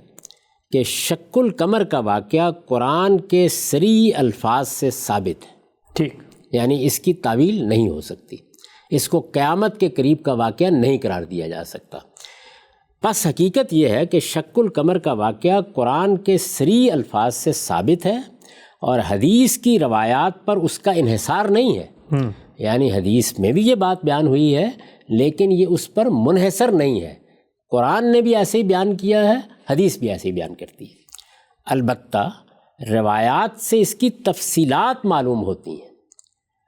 کہ شق القمر کا واقعہ قرآن کے صریح الفاظ سے ثابت ہے، ٹھیک، یعنی اس کی تعویل نہیں ہو سکتی، اس کو قیامت کے قریب کا واقعہ نہیں قرار دیا جا سکتا۔ پس حقیقت یہ ہے کہ شق القمر کا واقعہ قرآن کے صریح الفاظ سے ثابت ہے اور حدیث کی روایات پر اس کا انحصار نہیں ہے۔ یعنی حدیث میں بھی یہ بات بیان ہوئی ہے لیکن یہ اس پر منحصر نہیں ہے، قرآن نے بھی ایسے ہی بیان کیا ہے، حدیث بھی ایسے ہی بیان کرتی ہے۔ البتہ روایات سے اس کی تفصیلات معلوم ہوتی ہیں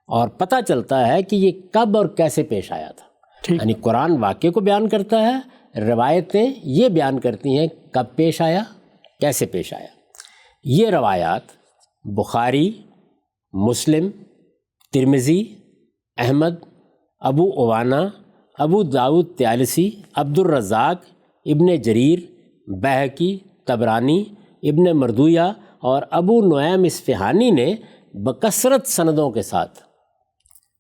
اور پتہ چلتا ہے کہ یہ کب اور کیسے پیش آیا تھا۔ یعنی قرآن واقعے کو بیان کرتا ہے، روایتیں یہ بیان کرتی ہیں کب پیش آیا، کیسے پیش آیا۔ یہ روایات بخاری، مسلم، ترمذی، احمد، ابو عوانہ، ابو داؤد طیالسی، عبد الرزاق، ابن جریر، بیہقی، طبرانی، ابن مردویہ اور ابو نعیم اصفہانی نے بکثرت سندوں کے ساتھ،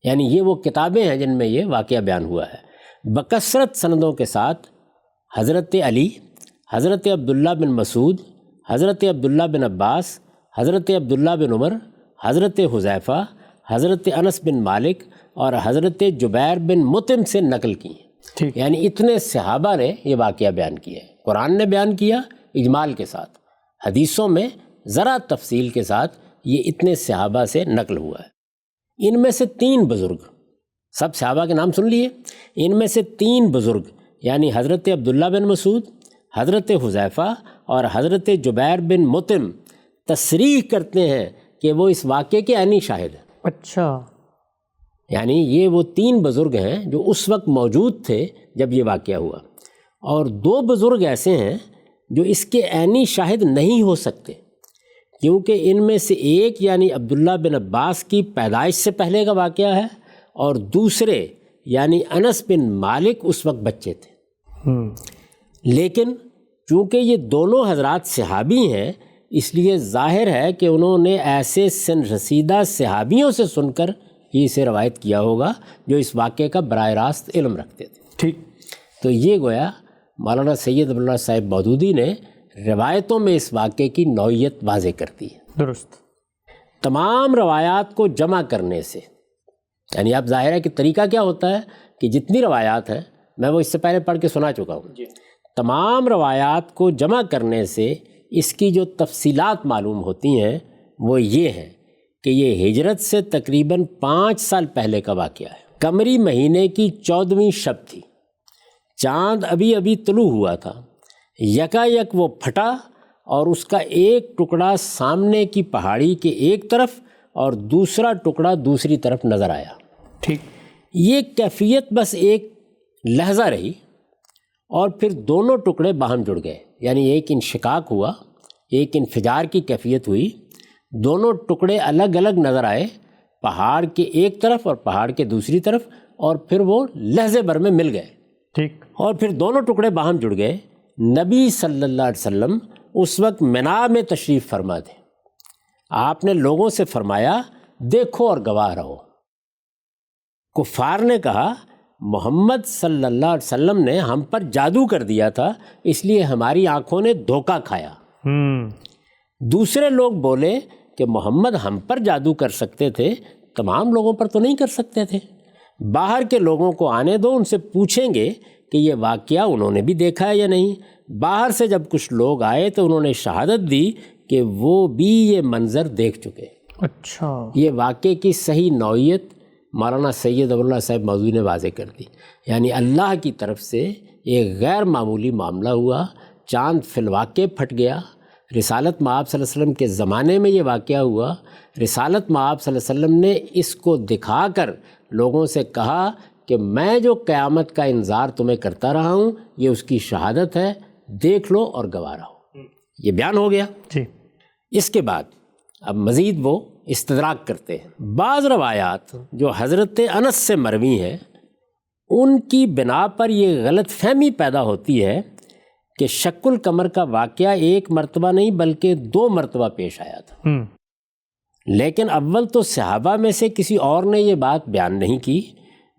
یعنی یہ وہ کتابیں ہیں جن میں یہ واقعہ بیان ہوا ہے، بکثرت سندوں کے ساتھ حضرت علی، حضرت عبداللہ بن مسعود، حضرت عبداللہ بن عباس، حضرت عبداللہ بن عمر، حضرت حذیفہ، حضرت انس بن مالک اور حضرت جبیر بن مطعم سے نقل کی ہیں۔ یعنی اتنے صحابہ نے یہ واقعہ بیان کیا ہے، قرآن نے بیان کیا اجمال کے ساتھ، حدیثوں میں ذرا تفصیل کے ساتھ یہ اتنے صحابہ سے نقل ہوا ہے۔ ان میں سے 3 بزرگ، سب صحابہ کے نام سن لیے، ان میں سے 3 بزرگ یعنی حضرت عبداللہ بن مسعود، حضرت حذیفہ اور حضرت جبیر بن مطعم تصریح کرتے ہیں کہ وہ اس واقعے کے عینی شاہد ہیں۔ اچھا، یعنی یہ وہ 3 بزرگ ہیں جو اس وقت موجود تھے جب یہ واقعہ ہوا، اور 2 بزرگ ایسے ہیں جو اس کے عینی شاہد نہیں ہو سکتے، کیونکہ ان میں سے ایک یعنی عبداللہ بن عباس کی پیدائش سے پہلے کا واقعہ ہے اور دوسرے یعنی انس بن مالک اس وقت بچے تھے۔ لیکن چونکہ یہ دونوں حضرات صحابی ہیں اس لیے ظاہر ہے کہ انہوں نے ایسے سن رسیدہ صحابیوں سے سن کر ہی اسے روایت کیا ہوگا جو اس واقعے کا براہ راست علم رکھتے تھے۔ ٹھیک، تو یہ گویا مولانا سید ابو العلا صاحب مودودی نے روایتوں میں اس واقعے کی نوعیت واضح کر دی ہے۔ درست۔ تمام روایات کو جمع کرنے سے، یعنی اب ظاہر ہے کہ طریقہ کیا ہوتا ہے کہ جتنی روایات ہیں میں وہ اس سے پہلے پڑھ کے سنا چکا ہوں، تمام روایات کو جمع کرنے سے اس کی جو تفصیلات معلوم ہوتی ہیں وہ یہ ہیں کہ یہ ہجرت سے تقریباً 5 سال پہلے کا واقعہ ہے۔ قمری مہینے کی 14ویں شب تھی، چاند ابھی ابھی طلوع ہوا تھا، یکایک وہ پھٹا اور اس کا ایک ٹکڑا سامنے کی پہاڑی کے ایک طرف اور دوسرا ٹکڑا دوسری طرف نظر آیا۔ ٹھیک، یہ کیفیت بس ایک لحظہ رہی اور پھر دونوں ٹکڑے باہم جڑ گئے، یعنی ایک انشقاق ہوا، ایک انفجار کی کیفیت ہوئی، دونوں ٹکڑے الگ الگ نظر آئے، پہاڑ کے ایک طرف اور پہاڑ کے دوسری طرف، اور پھر وہ لحظے بھر میں مل گئے، ٹھیک، اور پھر دونوں ٹکڑے باہم جڑ گئے۔ نبی صلی اللہ علیہ وسلم اس وقت منا میں تشریف فرما تھے۔ آپ نے لوگوں سے فرمایا دیکھو اور گواہ رہو۔ کفار نے کہا محمد صلی اللہ علیہ وسلم نے ہم پر جادو کر دیا تھا، اس لیے ہماری آنکھوں نے دھوکہ کھایا۔ دوسرے لوگ بولے کہ محمد ہم پر جادو کر سکتے تھے، تمام لوگوں پر تو نہیں کر سکتے تھے۔ باہر کے لوگوں کو آنے دو، ان سے پوچھیں گے کہ یہ واقعہ انہوں نے بھی دیکھا ہے یا نہیں۔ باہر سے جب کچھ لوگ آئے تو انہوں نے شہادت دی کہ وہ بھی یہ منظر دیکھ چکے۔ اچھا، یہ واقعے کی صحیح نوعیت مولانا سید ابواللہ صاحب مودودی نے واضح کر دی، یعنی اللہ کی طرف سے ایک غیر معمولی معاملہ ہوا، چاند فی الواقع پھٹ گیا۔ رسالت مآب صلی اللہ علیہ وسلم کے زمانے میں یہ واقعہ ہوا۔ رسالت مآب صلی اللہ علیہ وسلم نے اس کو دکھا کر لوگوں سے کہا کہ میں جو قیامت کا انذار تمہیں کرتا رہا ہوں یہ اس کی شہادت ہے، دیکھ لو اور گواہ رہو۔ یہ بیان ہو گیا۔ جی، اس کے بعد اب مزید وہ استدراک کرتے ہیں۔ بعض روایات جو حضرت انس سے مروی ہیں ان کی بنا پر یہ غلط فہمی پیدا ہوتی ہے کہ شق القمر کا واقعہ ایک مرتبہ نہیں بلکہ 2 مرتبہ پیش آیا تھا، لیکن اول تو صحابہ میں سے کسی اور نے یہ بات بیان نہیں کی،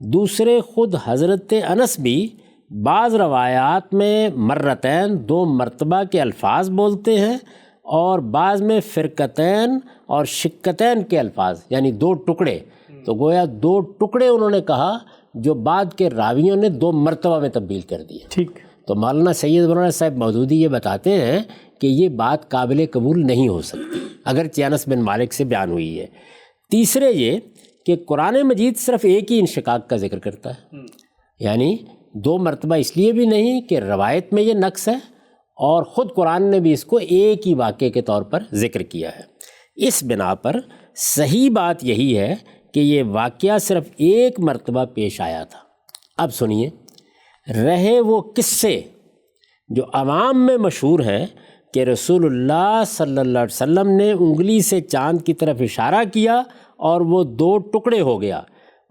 دوسرے خود حضرت انس بھی بعض روایات میں مرتین 2 مرتبہ کے الفاظ بولتے ہیں، اور بعض میں فرقتین اور شقتین کے الفاظ، یعنی 2 ٹکڑے، تو گویا 2 ٹکڑے انہوں نے کہا جو بعد کے راویوں نے 2 مرتبہ میں تبدیل کر دیا۔ ٹھیک، تو مولانا سید ابواللہ صاحب مودودی یہ بتاتے ہیں کہ یہ بات قابل قبول نہیں ہو سکتی اگرچہ انس بن مالک سے بیان ہوئی ہے۔ تیسرے یہ کہ قرآن مجید صرف ایک ہی انشقاق کا ذکر کرتا ہے، یعنی 2 مرتبہ اس لیے بھی نہیں کہ روایت میں یہ نقص ہے، اور خود قرآن نے بھی اس کو ایک ہی واقعے کے طور پر ذکر کیا ہے۔ اس بنا پر صحیح بات یہی ہے کہ یہ واقعہ صرف ایک مرتبہ پیش آیا تھا۔ اب سنیے، رہے وہ قصے جو عوام میں مشہور ہیں کہ رسول اللہ صلی اللہ علیہ وسلم نے انگلی سے چاند کی طرف اشارہ کیا اور وہ 2 ٹکڑے ہو گیا،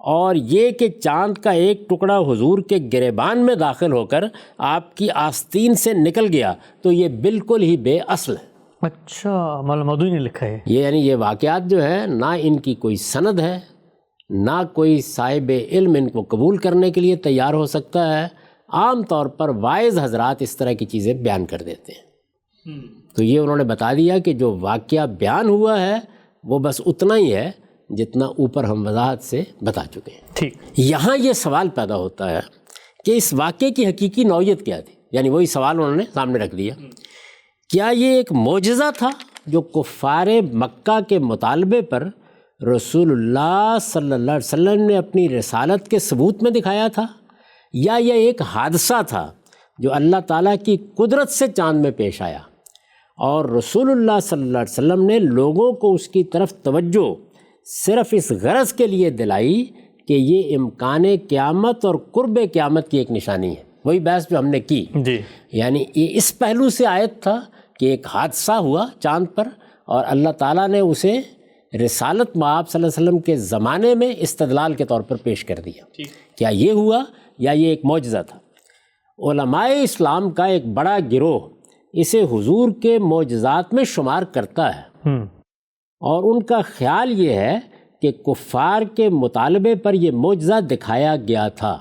اور یہ کہ چاند کا ایک ٹکڑا حضور کے گریبان میں داخل ہو کر آپ کی آستین سے نکل گیا، تو یہ بالکل ہی بے اصل ہے۔ اچھا، مولانا مودودی نے لکھا ہے یعنی یہ واقعات جو ہے نہ ان کی کوئی سند ہے، نہ کوئی صاحب علم ان کو قبول کرنے کے لیے تیار ہو سکتا ہے۔ عام طور پر واعظ حضرات اس طرح کی چیزیں بیان کر دیتے ہیں۔ تو یہ انہوں نے بتا دیا کہ جو واقعہ بیان ہوا ہے وہ بس اتنا ہی ہے جتنا اوپر ہم وضاحت سے بتا چکے ہیں۔ ٹھیک، یہاں یہ سوال پیدا ہوتا ہے کہ اس واقعے کی حقیقی نوعیت کیا تھی، یعنی وہی سوال انہوں نے سامنے رکھ دیا، کیا یہ ایک معجزہ تھا جو کفار مکہ کے مطالبے پر رسول اللہ صلی اللہ علیہ وسلم نے اپنی رسالت کے ثبوت میں دکھایا تھا، یا یہ ایک حادثہ تھا جو اللہ تعالیٰ کی قدرت سے چاند میں پیش آیا اور رسول اللہ صلی اللہ علیہ وسلم نے لوگوں کو اس کی طرف توجہ صرف اس غرض کے لیے دلائی کہ یہ امکان قیامت اور قرب قیامت کی ایک نشانی ہے۔ وہی بحث جو ہم نے کی، جی، یعنی یہ اس پہلو سے آیت تھا کہ ایک حادثہ ہوا چاند پر اور اللہ تعالیٰ نے اسے رسالت مآب صلی اللہ علیہ وسلم کے زمانے میں استدلال کے طور پر پیش کر دیا۔ کیا یہ ہوا یا یہ ایک معجزہ تھا؟ علماء اسلام کا ایک بڑا گروہ اسے حضور کے معجزات میں شمار کرتا ہے، اور ان کا خیال یہ ہے کہ کفار کے مطالبے پر یہ معجزہ دکھایا گیا تھا،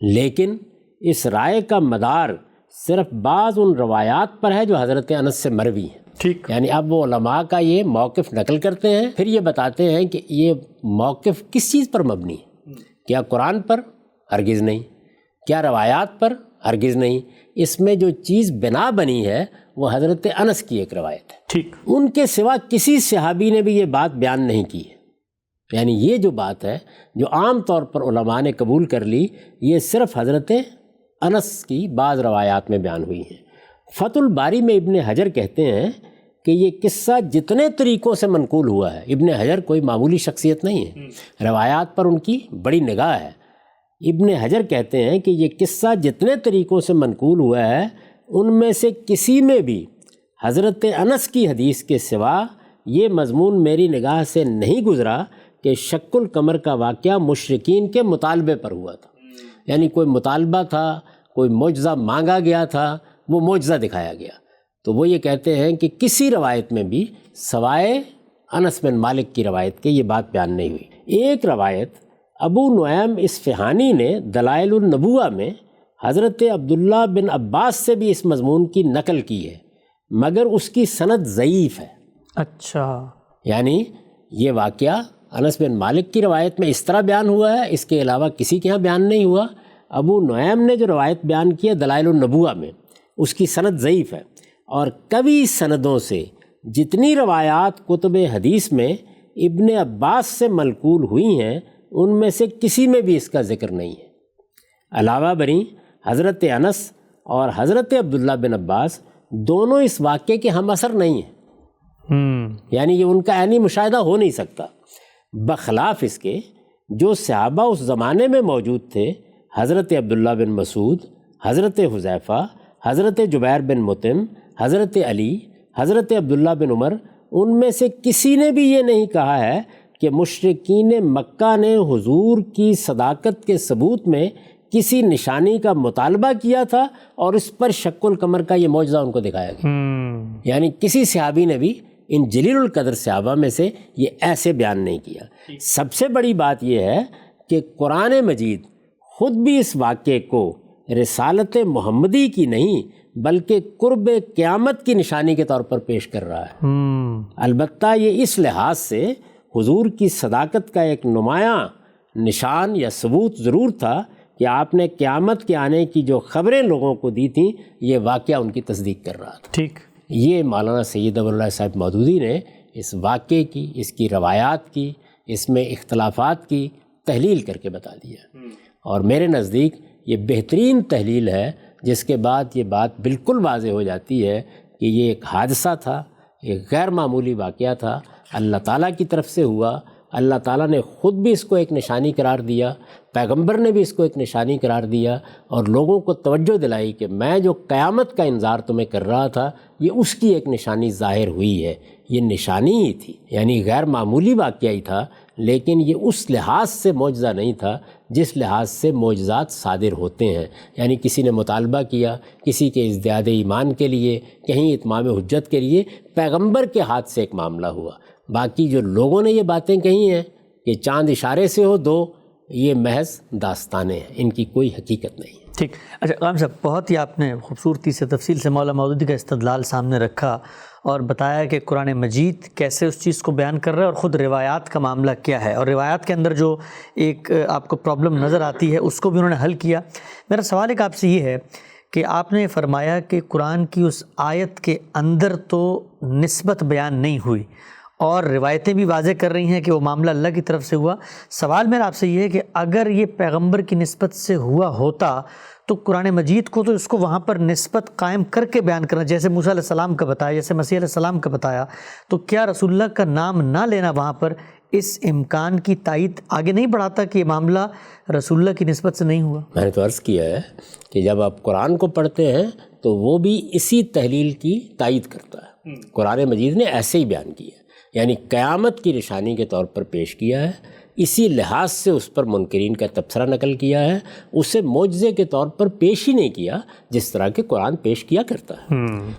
لیکن اس رائے کا مدار صرف بعض ان روایات پر ہے جو حضرت انس سے مروی ہیں۔ ٹھیک، یعنی اب وہ علماء کا یہ موقف نقل کرتے ہیں، پھر یہ بتاتے ہیں کہ یہ موقف کس چیز پر مبنی ہے، کیا قرآن پر؟ ہرگز نہیں۔ کیا روایات پر؟ ہرگز نہیں۔ اس میں جو چیز بنا بنی ہے وہ حضرت انس کی ایک روایت ہے، ٹھیک، ان کے سوا کسی صحابی نے بھی یہ بات بیان نہیں کی ہے۔ یعنی یہ جو بات ہے جو عام طور پر علماء نے قبول کر لی، یہ صرف حضرت انس کی بعض روایات میں بیان ہوئی ہیں۔ فتح الباری میں ابن حجر کہتے ہیں کہ یہ قصہ جتنے طریقوں سے منقول ہوا ہے، ابن حجر کوئی معمولی شخصیت نہیں ہے، روایات پر ان کی بڑی نگاہ ہے۔ ابن حجر کہتے ہیں کہ یہ قصہ جتنے طریقوں سے منقول ہوا ہے ان میں سے کسی میں بھی حضرت انس کی حدیث کے سوا یہ مضمون میری نگاہ سے نہیں گزرا کہ کہ شق القمر کا واقعہ مشرکین کے مطالبے پر ہوا تھا، یعنی کوئی مطالبہ تھا، کوئی معجزہ مانگا گیا تھا، وہ معجزہ دکھایا گیا۔ تو وہ یہ کہتے ہیں کہ کسی روایت میں بھی سوائے انس بن مالک کی روایت کے یہ بات بیان نہیں ہوئی۔ ایک روایت ابو نعیم اصفہانی نے دلائل النبوہ میں حضرت عبداللہ بن عباس سے بھی اس مضمون کی نقل کی ہے، مگر اس کی سند ضعیف ہے۔ اچھا، یعنی یہ واقعہ انس بن مالک کی روایت میں اس طرح بیان ہوا ہے، اس کے علاوہ کسی کے ہاں بیان نہیں ہوا۔ ابو نعیم نے جو روایت بیان کی ہے دلائل النبوہ میں، اس کی سند ضعیف ہے، اور کبھی سندوں سے جتنی روایات کتب حدیث میں ابن عباس سے منقول ہوئی ہیں ان میں سے کسی میں بھی اس کا ذکر نہیں ہے۔ علاوہ بری حضرت انس اور حضرت عبداللہ بن عباس دونوں اس واقعے کے ہم اثر نہیں ہیں، یعنی یہ ان کا عینی مشاہدہ ہو نہیں سکتا، بخلاف اس کے جو صحابہ اس زمانے میں موجود تھے، حضرت عبداللہ بن مسعود، حضرت حذیفہ، حضرت جبیر بن مطعم، حضرت علی، حضرت عبداللہ بن عمر، ان میں سے کسی نے بھی یہ نہیں کہا ہے کہ مشرکین مکہ نے حضور کی صداقت کے ثبوت میں کسی نشانی کا مطالبہ کیا تھا اور اس پر شق القمر کا یہ معجزہ ان کو دکھایا گیا۔ یعنی کسی صحابی نے بھی ان جلیل القدر صحابہ میں سے یہ ایسے بیان نہیں کیا۔ سب سے بڑی بات یہ ہے کہ قرآن مجید خود بھی اس واقعے کو رسالت محمدی کی نہیں بلکہ قرب قیامت کی نشانی کے طور پر پیش کر رہا ہے۔ البتہ یہ اس لحاظ سے حضور کی صداقت کا ایک نمایاں نشان یا ثبوت ضرور تھا کہ آپ نے قیامت کے آنے کی جو خبریں لوگوں کو دی تھیں یہ واقعہ ان کی تصدیق کر رہا تھا۔ ٹھیک، یہ مولانا سید ابو اللہ صاحب مودودی نے اس واقعے کی، اس کی روایات کی، اس میں اختلافات کی تحلیل کر کے بتا دیا، اور میرے نزدیک یہ بہترین تحلیل ہے جس کے بعد یہ بات بالکل واضح ہو جاتی ہے کہ یہ ایک حادثہ تھا، ایک غیر معمولی واقعہ تھا، اللہ تعالیٰ کی طرف سے ہوا، اللہ تعالیٰ نے خود بھی اس کو ایک نشانی قرار دیا، پیغمبر نے بھی اس کو ایک نشانی قرار دیا، اور لوگوں کو توجہ دلائی کہ میں جو قیامت کا انذار تمہیں کر رہا تھا یہ اس کی ایک نشانی ظاہر ہوئی ہے۔ یہ نشانی ہی تھی، یعنی غیر معمولی واقعہ ہی تھا، لیکن یہ اس لحاظ سے معجزہ نہیں تھا جس لحاظ سے معجزات صادر ہوتے ہیں، یعنی کسی نے مطالبہ کیا کسی کے ازدیاد ایمان کے لیے، کہیں اتمام حجت کے لیے، پیغمبر کے ہاتھ سے ایک معاملہ ہوا۔ باقی جو لوگوں نے یہ باتیں کہی ہیں کہ چاند اشارے سے ہو دو، یہ محض داستانیں ہیں، ان کی کوئی حقیقت نہیں ہے۔ ٹھیک، اچھا غلام صاحب، بہت ہی آپ نے خوبصورتی سے تفصیل سے مولانا مودودی کا استدلال سامنے رکھا اور بتایا کہ قرآن مجید کیسے اس چیز کو بیان کر رہا ہے اور خود روایات کا معاملہ کیا ہے، اور روایات کے اندر جو ایک آپ کو پرابلم نظر آتی ہے اس کو بھی انہوں نے حل کیا۔ میرا سوال ایک آپ سے یہ ہے کہ آپ نے فرمایا کہ قرآن کی اس آیت کے اندر تو نسبت بیان نہیں ہوئی اور روایتیں بھی واضح کر رہی ہیں کہ وہ معاملہ اللہ کی طرف سے ہوا۔ سوال میرا آپ سے یہ ہے کہ اگر یہ پیغمبر کی نسبت سے ہوا ہوتا تو قرآن مجید کو تو اس کو وہاں پر نسبت قائم کر کے بیان کرنا، جیسے موسیٰ علیہ السلام کا بتایا، جیسے مسیح علیہ السلام کا بتایا، تو کیا رسول اللہ کا نام نہ لینا وہاں پر اس امکان کی تائید آگے نہیں بڑھاتا کہ یہ معاملہ رسول اللہ کی نسبت سے نہیں ہوا؟ میں نے تو عرض کیا ہے کہ جب آپ قرآن کو پڑھتے ہیں تو وہ بھی اسی تحلیل کی تائید کرتا ہے۔ قرآن مجید نے ایسے ہی بیان کیا ہے، یعنی قیامت کی نشانی کے طور پر پیش کیا ہے، اسی لحاظ سے اس پر منکرین کا تبصرہ نقل کیا ہے، اسے معجزے کے طور پر پیش ہی نہیں کیا جس طرح کہ قرآن پیش کیا کرتا ہے۔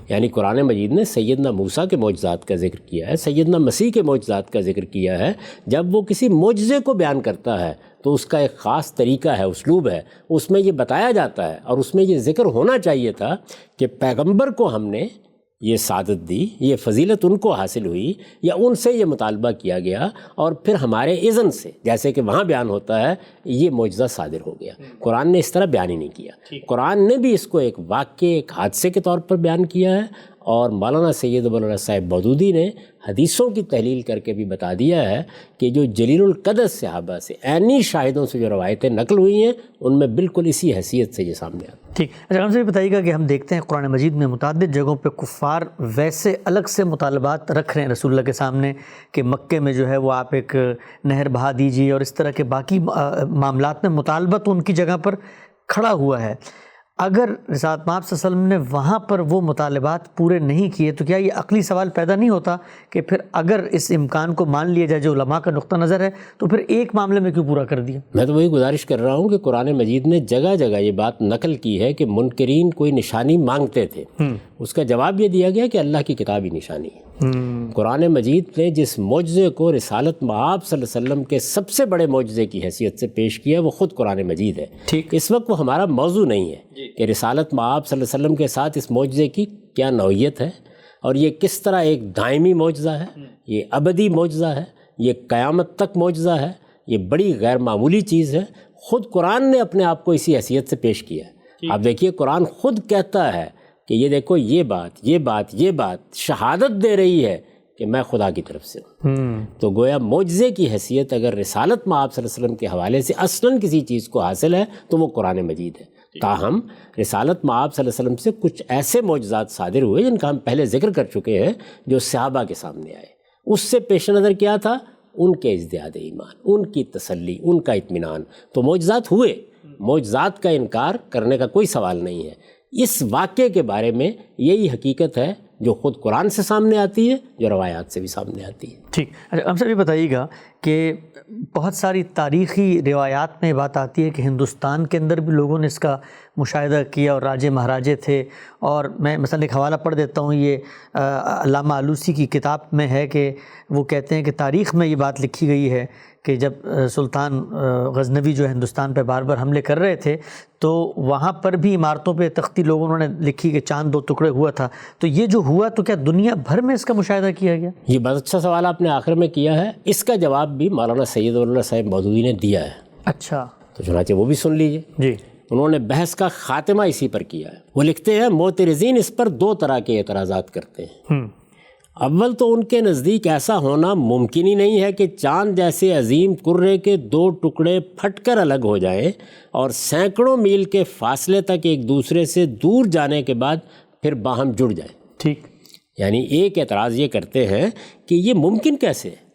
یعنی قرآن مجید نے سیدنا موسیٰ کے معجزات کا ذکر کیا ہے، سیدنا مسیح کے معجزات کا ذکر کیا ہے۔ جب وہ کسی معجزے کو بیان کرتا ہے تو اس کا ایک خاص طریقہ ہے، اسلوب ہے، اس میں یہ بتایا جاتا ہے، اور اس میں یہ ذکر ہونا چاہیے تھا کہ پیغمبر کو ہم نے یہ سعادت دی، یہ فضیلت ان کو حاصل ہوئی، یا ان سے یہ مطالبہ کیا گیا، اور پھر ہمارے اذن سے، جیسے کہ وہاں بیان ہوتا ہے، یہ معجزہ صادر ہو گیا۔ قرآن نے اس طرح بیان ہی نہیں کیا، قرآن نے بھی اس کو ایک واقعے، ایک حادثے کے طور پر بیان کیا ہے، اور مولانا سید ابو اللہ صاحب مودودی نے حدیثوں کی تحلیل کر کے بھی بتا دیا ہے کہ جو جلیل القدر صحابہ سے عینی شاہدوں سے جو روایتیں نقل ہوئی ہیں ان میں بالکل اسی حیثیت سے یہ سامنے آتا ہے۔ ٹھیک، اچھا ہم سے بھی بتائیے گا کہ ہم دیکھتے ہیں قرآن مجید میں متعدد جگہوں پہ کفار ویسے الگ سے مطالبات رکھ رہے ہیں رسول اللہ کے سامنے کہ مکے میں جو ہے وہ آپ ایک نہر بہا دیجیے، اور اس طرح کے باقی معاملات میں مطالبہ تو ان کی جگہ پر کھڑا ہوا ہے۔ اگر رسالت مآب صلی اللہ علیہ وسلم نے وہاں پر وہ مطالبات پورے نہیں کیے تو کیا یہ عقلی سوال پیدا نہیں ہوتا کہ پھر اگر اس امکان کو مان لیا جائے جو علماء کا نقطہ نظر ہے تو پھر ایک معاملے میں کیوں پورا کر دیا؟ میں تو وہی گزارش کر رہا ہوں کہ قرآن مجید نے جگہ جگہ یہ بات نقل کی ہے کہ منکرین کوئی نشانی مانگتے تھے، اس کا جواب یہ دیا گیا کہ اللہ کی کتاب ہی نشانی ہے۔ قرآن مجید نے جس معجزے کو رسالت مآب صلی اللہ علیہ وسلم کے سب سے بڑے معجزے کی حیثیت سے پیش کیا وہ خود قرآن مجید ہے۔ اس وقت وہ ہمارا موضوع نہیں ہے کہ رسالت مآب صلی اللہ علیہ وسلم کے ساتھ اس معجزے کی کیا نوعیت ہے اور یہ کس طرح ایک دائمی معجزہ ہے، یہ ابدی معجزہ ہے، یہ قیامت تک معجزہ ہے، یہ بڑی غیر معمولی چیز ہے۔ خود قرآن نے اپنے آپ کو اسی حیثیت سے پیش کیا ہے۔ آپ دیکھیے قرآن خود کہتا ہے کہ یہ دیکھو یہ بات شہادت دے رہی ہے کہ میں خدا کی طرف سے ہوں۔ تو گویا معجزے کی حیثیت اگر رسالت مآب صلی اللہ علیہ وسلم کے حوالے سے اصلاً کسی چیز کو حاصل ہے تو وہ قرآن مجید ہے۔ تاہم رسالت مآب صلی اللہ علیہ وسلم سے کچھ ایسے معجزات صادر ہوئے جن کا ہم پہلے ذکر کر چکے ہیں جو صحابہ کے سامنے آئے۔ اس سے پیش نظر کیا تھا؟ ان کے ازدیاد ایمان، ان کی تسلی، ان کا اطمینان۔ تو معجزات ہوئے، معجزات کا انکار کرنے کا کوئی سوال نہیں ہے۔ اس واقعے کے بارے میں یہی حقیقت ہے جو خود قرآن سے سامنے آتی ہے، جو روایات سے بھی سامنے آتی ہے۔ ٹھیک، اچھا ہم سے بھی بتائیے گا کہ بہت ساری تاریخی روایات میں بات آتی ہے کہ ہندوستان کے اندر بھی لوگوں نے اس کا مشاہدہ کیا اور راجے مہاراجے تھے، اور میں مثلا ایک حوالہ پڑھ دیتا ہوں، یہ علامہ آلوسی کی کتاب میں ہے کہ وہ کہتے ہیں کہ تاریخ میں یہ بات لکھی گئی ہے کہ جب سلطان غزنوی جو ہندوستان پہ بار بار حملے کر رہے تھے تو وہاں پر بھی عمارتوں پہ تختی لوگوں نے لکھی کہ چاند دو ٹکڑے ہوا تھا۔ تو یہ جو ہوا تو کیا دنیا بھر میں اس کا مشاہدہ کیا گیا؟ یہ بہت اچھا سوال آپ نے آخر میں کیا ہے، اس کا جواب بھی مولانا سید اللہ صاحب مودودی نے دیا ہے۔ اچھا، تو چنانچہ وہ بھی سن لیجئے۔ جی، انہوں نے بحث کا خاتمہ اسی پر کیا ہے۔ وہ لکھتے ہیں معترضین اس پر دو طرح کے اعتراضات کرتے ہیں۔ اول تو ان کے نزدیک ایسا ہونا ممکن ہی نہیں ہے کہ چاند جیسے عظیم کرے کے دو ٹکڑے پھٹ کر الگ ہو جائیں اور سینکڑوں میل کے فاصلے تک ایک دوسرے سے دور جانے کے بعد پھر باہم جڑ جائیں۔ ٹھیک، یعنی ایک اعتراض یہ کرتے ہیں کہ یہ ممکن کیسے ہے؟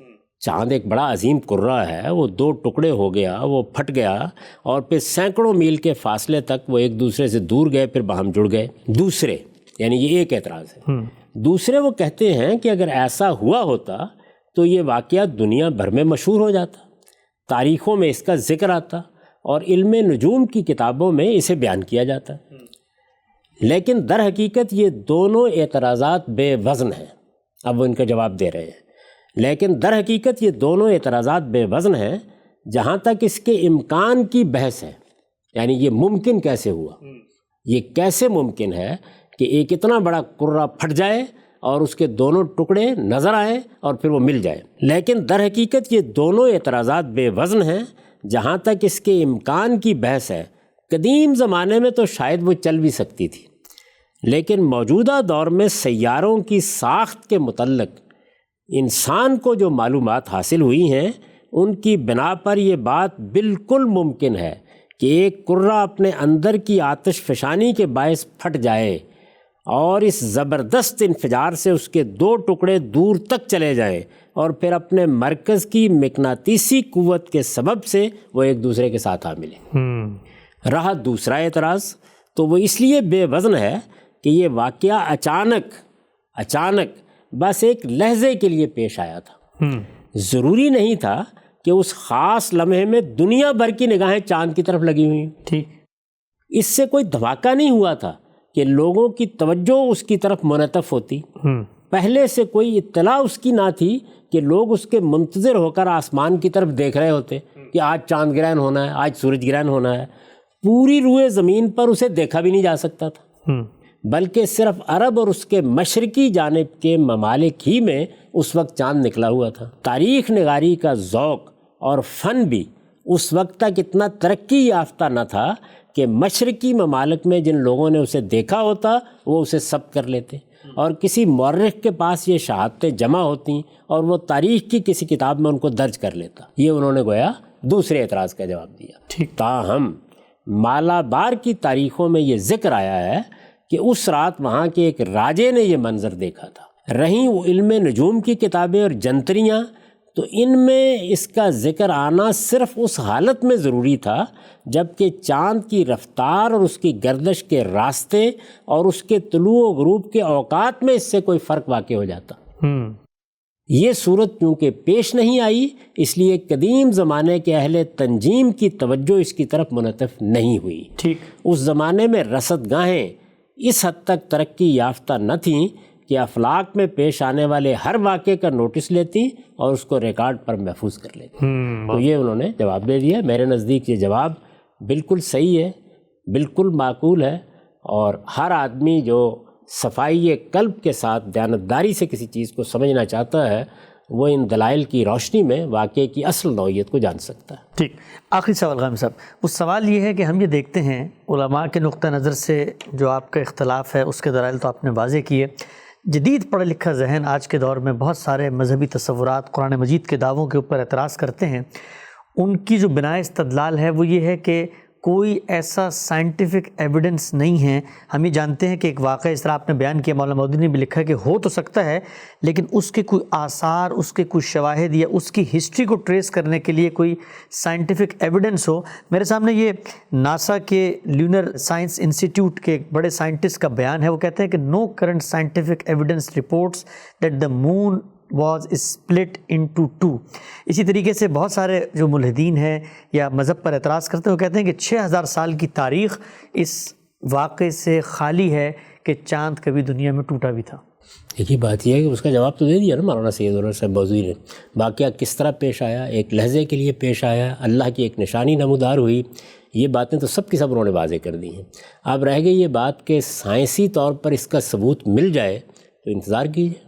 چاند ایک بڑا عظیم کرہ ہے، وہ دو ٹکڑے ہو گیا، وہ پھٹ گیا اور پھر سینکڑوں میل کے فاصلے تک وہ ایک دوسرے سے دور گئے، پھر باہم جڑ گئے۔ دوسرے، یعنی یہ ایک اعتراض ہے۔ دوسرے وہ کہتے ہیں کہ اگر ایسا ہوا ہوتا تو یہ واقعہ دنیا بھر میں مشہور ہو جاتا، تاریخوں میں اس کا ذکر آتا اور علم نجوم کی کتابوں میں اسے بیان کیا جاتا۔ لیکن در حقیقت یہ دونوں اعتراضات بے وزن ہیں۔ اب وہ ان کا جواب دے رہے ہیں، لیکن در حقیقت یہ دونوں اعتراضات بے وزن ہیں جہاں تک اس کے امکان کی بحث ہے۔ یعنی یہ ممکن کیسے ہوا، یہ کیسے ممکن ہے کہ ایک اتنا بڑا کرہ پھٹ جائے اور اس کے دونوں ٹکڑے نظر آئیں اور پھر وہ مل جائے۔ لیکن در حقیقت یہ دونوں اعتراضات بے وزن ہیں جہاں تک اس کے امکان کی بحث ہے۔ قدیم زمانے میں تو شاید وہ چل بھی سکتی تھی، لیکن موجودہ دور میں سیاروں کی ساخت کے متعلق انسان کو جو معلومات حاصل ہوئی ہیں ان کی بنا پر یہ بات بالکل ممکن ہے کہ ایک کرہ اپنے اندر کی آتش فشانی کے باعث پھٹ جائے اور اس زبردست انفجار سے اس کے دو ٹکڑے دور تک چلے جائیں اور پھر اپنے مرکز کی مقناطیسی قوت کے سبب سے وہ ایک دوسرے کے ساتھ آ ملے۔ رہا دوسرا اعتراض تو وہ اس لیے بے وزن ہے کہ یہ واقعہ اچانک بس ایک لحظے کے لیے پیش آیا تھا۔ ضروری نہیں تھا کہ اس خاص لمحے میں دنیا بھر کی نگاہیں چاند کی طرف لگی ہوئی۔ ٹھیک، اس سے کوئی دھماکہ نہیں ہوا تھا کہ لوگوں کی توجہ اس کی طرف منعطف ہوتی۔ پہلے سے کوئی اطلاع اس کی نہ تھی کہ لوگ اس کے منتظر ہو کر آسمان کی طرف دیکھ رہے ہوتے کہ آج چاند گرہن ہونا ہے، آج سورج گرہن ہونا ہے۔ پوری روئے زمین پر اسے دیکھا بھی نہیں جا سکتا تھا، بلکہ صرف عرب اور اس کے مشرقی جانب کے ممالک ہی میں اس وقت چاند نکلا ہوا تھا۔ تاریخ نگاری کا ذوق اور فن بھی اس وقت تک اتنا ترقی یافتہ نہ تھا کہ مشرقی ممالک میں جن لوگوں نے اسے دیکھا ہوتا وہ اسے ثبت کر لیتے اور کسی مورخ کے پاس یہ شہادتیں جمع ہوتی اور وہ تاریخ کی کسی کتاب میں ان کو درج کر لیتا۔ یہ انہوں نے گویا دوسرے اعتراض کا جواب دیا۔ تاہم مالابار کی تاریخوں میں یہ ذکر آیا ہے کہ اس رات وہاں کے ایک راجے نے یہ منظر دیکھا تھا۔ رہیں وہ علم نجوم کی کتابیں اور جنتریاں تو ان میں اس کا ذکر آنا صرف اس حالت میں ضروری تھا جب کہ چاند کی رفتار اور اس کی گردش کے راستے اور اس کے طلوع و غروب کے اوقات میں اس سے کوئی فرق واقع ہو جاتا۔ یہ صورت چونکہ پیش نہیں آئی، اس لیے قدیم زمانے کے اہل تنجیم کی توجہ اس کی طرف منعطف نہیں ہوئی۔ ٹھیک، اس زمانے میں رصد گاہیں اس حد تک ترقی یافتہ نہ تھیں کہ افلاک میں پیش آنے والے ہر واقعے کا نوٹس لیتی اور اس کو ریکارڈ پر محفوظ کر لیتی۔ تو یہ انہوں نے جواب دے دیا۔ میرے نزدیک یہ جواب بالکل صحیح ہے، بالکل معقول ہے، اور ہر آدمی جو صفائی قلب کے ساتھ دیانتداری سے کسی چیز کو سمجھنا چاہتا ہے وہ ان دلائل کی روشنی میں واقعے کی اصل نوعیت کو جان سکتا ہے۔ ٹھیک، آخری سوال غانم صاحب، وہ سوال یہ ہے کہ ہم یہ دیکھتے ہیں علماء کے نقطہ نظر سے جو آپ کا اختلاف ہے اس کے دلائل تو آپ نے واضح کیے، جدید پڑھا لکھا ذہن آج کے دور میں بہت سارے مذہبی تصورات، قرآن مجید کے دعووں کے اوپر اعتراض کرتے ہیں۔ ان کی جو بنائے استدلال ہے وہ یہ ہے کہ کوئی ایسا سائنٹیفک ایویڈنس نہیں ہے۔ ہم یہ جانتے ہیں کہ ایک واقعہ اس طرح آپ نے بیان کیا، مولانا مودودی نے بھی لکھا ہے کہ ہو تو سکتا ہے، لیکن اس کے کوئی آثار، اس کے کوئی شواہد یا اس کی ہسٹری کو ٹریس کرنے کے لیے کوئی سائنٹیفک ایویڈنس ہو۔ میرے سامنے یہ ناسا کے لیونر سائنس انسٹیٹیوٹ کے ایک بڑے سائنٹسٹ کا بیان ہے، وہ کہتے ہیں کہ نو current scientific evidence reports that the moon was split into two. اسی طریقے سے بہت سارے جو ملحدین ہیں یا مذہب پر اعتراض کرتے ہیں وہ کہتے ہیں کہ 6000 سال کی تاریخ اس واقعے سے خالی ہے کہ چاند کبھی دنیا میں ٹوٹا بھی تھا۔ ایک ہی بات یہ ہے کہ اس کا جواب تو دے دیا نا مولانا سید انور صاحب بازوی نے۔ واقعہ کس طرح پیش آیا، ایک لحظے کے لیے پیش آیا، اللہ کی ایک نشانی نمودار ہوئی، یہ باتیں تو سب کی سب انہوں نے واضح کر دی ہیں۔ اب رہ گئی یہ بات کہ سائنسی طور پر اس کا ثبوت مل جائے تو انتظار کیجیے،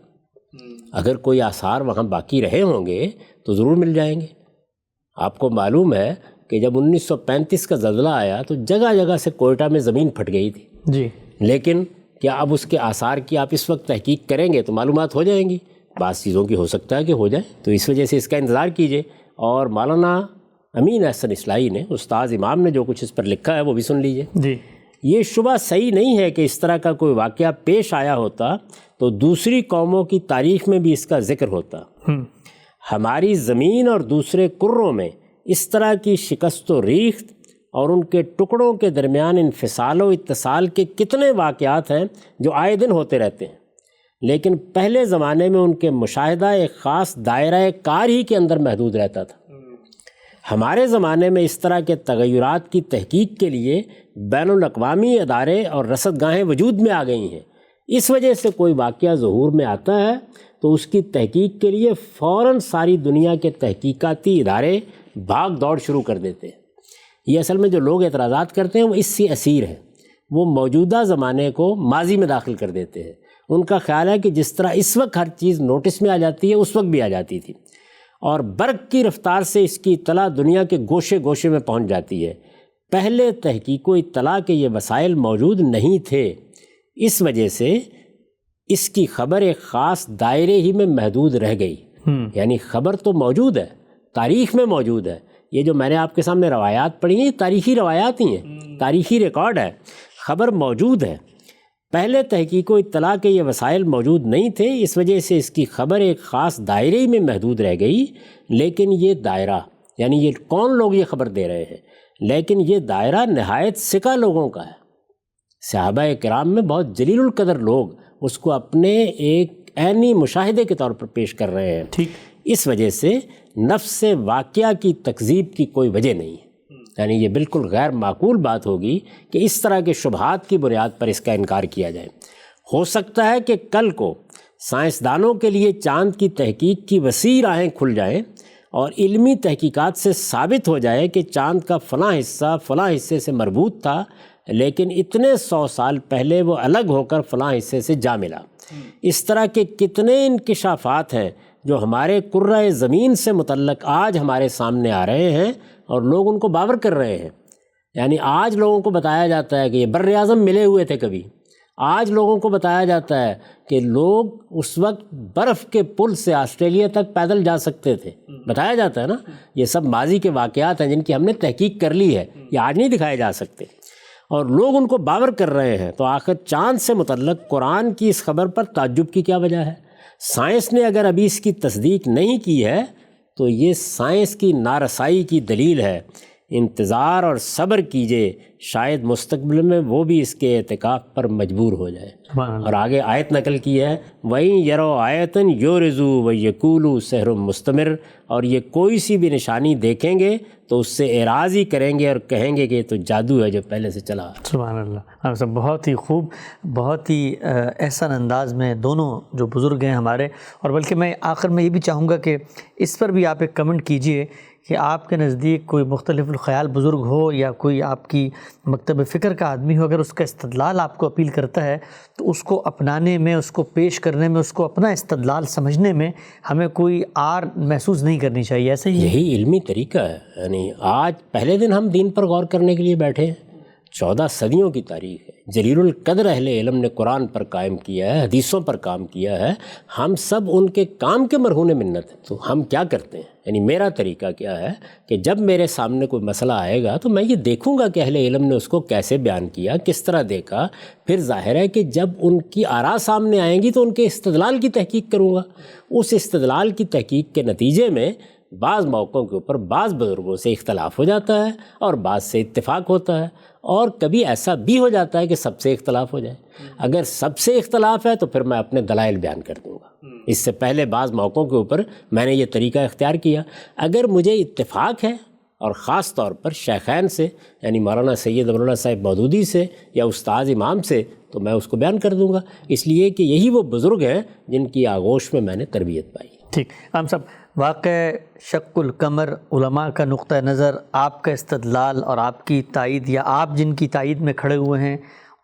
اگر کوئی آثار وہاں باقی رہے ہوں گے تو ضرور مل جائیں گے۔ آپ کو معلوم ہے کہ جب 1935 کا زلزلہ آیا تو جگہ جگہ سے کوئٹہ میں زمین پھٹ گئی تھی جی، لیکن کیا اب اس کے آثار کی آپ اس وقت تحقیق کریں گے تو معلومات ہو جائیں گی؟ بعض چیزوں کی ہو سکتا ہے کہ ہو جائے، تو اس وجہ سے اس کا انتظار کیجیے۔ اور مولانا امین احسن اصلاحی نے، استاذ امام نے جو کچھ اس پر لکھا ہے وہ بھی سن لیجیے۔ جی، یہ شبہ صحیح نہیں ہے کہ اس طرح کا کوئی واقعہ پیش آیا ہوتا تو دوسری قوموں کی تاریخ میں بھی اس کا ذکر ہوتا۔ ہماری زمین اور دوسرے کروں میں اس طرح کی شکست و ریخت اور ان کے ٹکڑوں کے درمیان انفصال و اتصال کے کتنے واقعات ہیں جو آئے دن ہوتے رہتے ہیں، لیکن پہلے زمانے میں ان کے مشاہدہ ایک خاص دائرہ کار ہی کے اندر محدود رہتا تھا۔ ہمارے زمانے میں اس طرح کے تغیرات کی تحقیق کے لیے بین الاقوامی ادارے اور رصد گاہیں وجود میں آ گئی ہیں۔ اس وجہ سے کوئی واقعہ ظہور میں آتا ہے تو اس کی تحقیق کے لیے فوراً ساری دنیا کے تحقیقاتی ادارے بھاگ دوڑ شروع کر دیتے ہیں۔ یہ اصل میں جو لوگ اعتراضات کرتے ہیں وہ اس سے اسیر ہیں، وہ موجودہ زمانے کو ماضی میں داخل کر دیتے ہیں۔ ان کا خیال ہے کہ جس طرح اس وقت ہر چیز نوٹس میں آ جاتی ہے اس وقت بھی آ جاتی تھی، اور برق کی رفتار سے اس کی اطلاع دنیا کے گوشے گوشے میں پہنچ جاتی ہے۔ پہلے تحقیق و اطلاع کے یہ وسائل موجود نہیں تھے، اس وجہ سے اس کی خبر ایک خاص دائرے ہی میں محدود رہ گئی۔ یعنی خبر تو موجود ہے، تاریخ میں موجود ہے، یہ جو میں نے آپ کے سامنے روایات پڑھی ہیں یہ تاریخی روایات ہی ہیں، تاریخی ریکارڈ ہے، خبر موجود ہے۔ پہلے تحقیق و اطلاع کے یہ وسائل موجود نہیں تھے، اس وجہ سے اس کی خبر ایک خاص دائرے میں محدود رہ گئی۔ لیکن یہ دائرہ، یعنی یہ کون لوگ یہ خبر دے رہے ہیں، لیکن یہ دائرہ نہایت ثقہ لوگوں کا ہے۔ صحابہ کرام میں بہت جلیل القدر لوگ اس کو اپنے ایک عینی مشاہدے کے طور پر پیش کر رہے ہیں۔ ٹھیک، اس وجہ سے نفس واقعہ کی تکذیب کی کوئی وجہ نہیں ہے۔ یعنی یہ بالکل غیر معقول بات ہوگی کہ اس طرح کے شبہات کی بنیاد پر اس کا انکار کیا جائے۔ ہو سکتا ہے کہ کل کو سائنسدانوں کے لیے چاند کی تحقیق کی وسیع راہیں کھل جائیں اور علمی تحقیقات سے ثابت ہو جائے کہ چاند کا فلاں حصہ فلاں حصے سے مربوط تھا، لیکن اتنے 100 سال پہلے وہ الگ ہو کر فلاں حصے سے جا ملا۔ اس طرح کے کتنے انکشافات ہیں جو ہمارے کرۂ زمین سے متعلق آج ہمارے سامنے آ رہے ہیں اور لوگ ان کو باور کر رہے ہیں۔ یعنی آج لوگوں کو بتایا جاتا ہے کہ یہ بر اعظم ملے ہوئے تھے کبھی، آج لوگوں کو بتایا جاتا ہے کہ لوگ اس وقت برف کے پل سے آسٹریلیا تک پیدل جا سکتے تھے، بتایا جاتا ہے نا۔ یہ سب ماضی کے واقعات ہیں جن کی ہم نے تحقیق کر لی ہے، یہ آج نہیں دکھائے جا سکتے، اور لوگ ان کو باور کر رہے ہیں۔ تو آخر چاند سے متعلق قرآن کی اس خبر پر تعجب کی کیا وجہ ہے؟ سائنس نے اگر ابھی اس کی تصدیق نہیں کی ہے تو یہ سائنس کی نارسائی کی دلیل ہے۔ انتظار اور صبر کیجئے، شاید مستقبل میں وہ بھی اس کے اعتکاف پر مجبور ہو جائے۔ اور آگے آیت نقل کی ہے، وَإِن يَرَوْا آیَةً يُعْرِضُوا وَيَقُولُوا سِحْرٌ مُسْتَمِرٌ، اور یہ کوئی سی بھی نشانی دیکھیں گے تو اس سے اعراض ہی کریں گے اور کہیں گے کہ یہ تو جادو ہے جو پہلے سے چلا۔ سبحان اللہ، آپ سب بہت ہی خوب، بہت ہی احسن انداز میں دونوں جو بزرگ ہیں ہمارے، اور بلکہ میں آخر میں یہ بھی چاہوں گا کہ اس پر بھی آپ ایک کمنٹ کیجئے کہ آپ کے نزدیک کوئی مختلف الخیال بزرگ ہو یا کوئی آپ کی مکتب فکر کا آدمی ہو، اگر اس کا استدلال آپ کو اپیل کرتا ہے تو اس کو اپنانے میں، اس کو پیش کرنے میں، اس کو اپنا استدلال سمجھنے میں ہمیں کوئی آر محسوس نہیں کرنی چاہیے۔ ایسے ہی یہی علمی طریقہ ہے۔ یعنی آج پہلے دن ہم دین پر غور کرنے کے لیے بیٹھے ہیں، 14 صدیوں کی تاریخ ہے، جلیل القدر اہل علم نے قرآن پر قائم کیا ہے، حدیثوں پر کام کیا ہے، ہم سب ان کے کام کے مرہون منت ہیں۔ تو ہم کیا کرتے ہیں؟ یعنی میرا طریقہ کیا ہے کہ جب میرے سامنے کوئی مسئلہ آئے گا تو میں یہ دیکھوں گا کہ اہل علم نے اس کو کیسے بیان کیا، کس طرح دیکھا، پھر ظاہر ہے کہ جب ان کی آراء سامنے آئیں گی تو ان کے استدلال کی تحقیق کروں گا۔ اس استدلال کی تحقیق کے نتیجے میں بعض موقعوں کے اوپر بعض بزرگوں سے اختلاف ہو جاتا ہے اور بعض سے اتفاق ہوتا ہے، اور کبھی ایسا بھی ہو جاتا ہے کہ سب سے اختلاف ہو جائے۔ اگر سب سے اختلاف ہے تو پھر میں اپنے دلائل بیان کر دوں گا۔ اس سے پہلے بعض موقعوں کے اوپر میں نے یہ طریقہ اختیار کیا، اگر مجھے اتفاق ہے اور خاص طور پر شیخین سے، یعنی مولانا سید امراللہ صاحب مودودی سے یا استاذ امام سے، تو میں اس کو بیان کر دوں گا، اس لیے کہ یہی وہ بزرگ ہیں جن کی آغوش میں میں نے تربیت پائی۔ ٹھیک، ہم سب واقع شق القمر علماء کا نقطہ نظر، آپ کا استدلال اور آپ کی تائید یا آپ جن کی تائید میں کھڑے ہوئے ہیں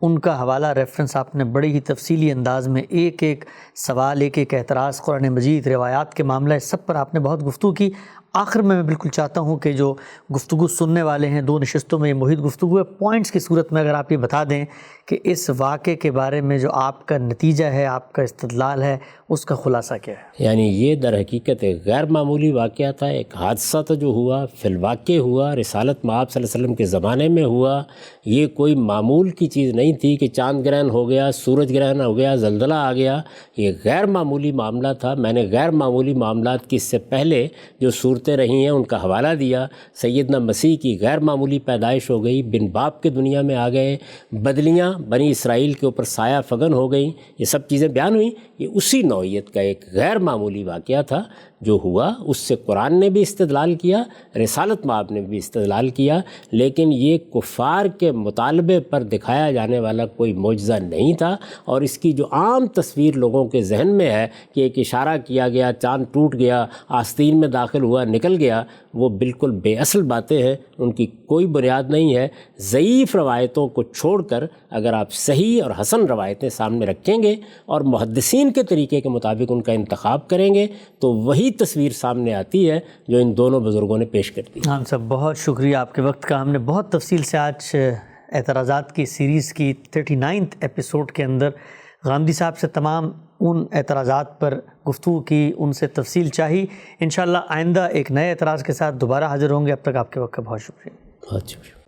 ان کا حوالہ ریفرنس آپ نے بڑی ہی تفصیلی انداز میں ایک ایک سوال، ایک ایک اعتراض، قرآن مجید، روایات کے معاملہ، سب پر آپ نے بہت گفتگو کی۔ آخر میں بالکل چاہتا ہوں کہ جو گفتگو سننے والے ہیں، 2 نشستوں میں یہ محیط گفتگو ہے، پوائنٹس کی صورت میں اگر آپ یہ بتا دیں کہ اس واقعے کے بارے میں جو آپ کا نتیجہ ہے، آپ کا استدلال ہے، اس کا خلاصہ کیا ہے؟ یعنی یہ در حقیقت ایک غیر معمولی واقعہ تھا، ایک حادثہ تھا جو ہوا، فی الواقع ہوا، رسالت مآب صلی اللہ علیہ وسلم کے زمانے میں ہوا۔ یہ کوئی معمول کی چیز نہیں تھی کہ چاند گرہن ہو گیا، سورج گرہن ہو گیا، زلزلہ آ گیا۔ یہ غیر معمولی معاملہ تھا۔ میں نے غیر معمولی معاملات کی اس سے پہلے جو صورتیں رہی ہیں ان کا حوالہ دیا۔ سیدنا مسیح کی غیر معمولی پیدائش ہو گئی، بن باپ کے دنیا میں آ گئے، بدلیاں بنی اسرائیل کے اوپر سایہ فگن ہو گئیں، یہ سب چیزیں بیان ہوئیں۔ یہ اسی نوعیت کا ایک غیر معمولی واقعہ تھا جو ہوا، اس سے قرآن نے بھی استدلال کیا، رسالت مآب نے بھی استدلال کیا، لیکن یہ کفار کے مطالبے پر دکھایا جانے والا کوئی معجزہ نہیں تھا۔ اور اس کی جو عام تصویر لوگوں کے ذہن میں ہے کہ ایک اشارہ کیا گیا، چاند ٹوٹ گیا، آستین میں داخل ہوا، نکل گیا، وہ بالکل بے اصل باتیں ہیں، ان کی کوئی بنیاد نہیں ہے۔ ضعیف روایتوں کو چھوڑ کر اگر آپ صحیح اور حسن روایتیں سامنے رکھیں گے اور محدثین کے طریقے کے مطابق ان کا انتخاب کریں گے تو وہی تصویر سامنے آتی ہے جو ان دونوں بزرگوں نے پیش کر دی۔ ہم سب بہت شکریہ آپ کے وقت کا۔ ہم نے بہت تفصیل سے آج اعتراضات کی سیریز کی 39 ایپیسوڈ کے اندر غامدی صاحب سے تمام ان اعتراضات پر گفتگو کی، ان سے تفصیل چاہی۔ انشاءاللہ آئندہ ایک نئے اعتراض کے ساتھ دوبارہ حاضر ہوں گے۔ اب تک آپ کے وقت کا بہت شکریہ۔ بہت شکریہ۔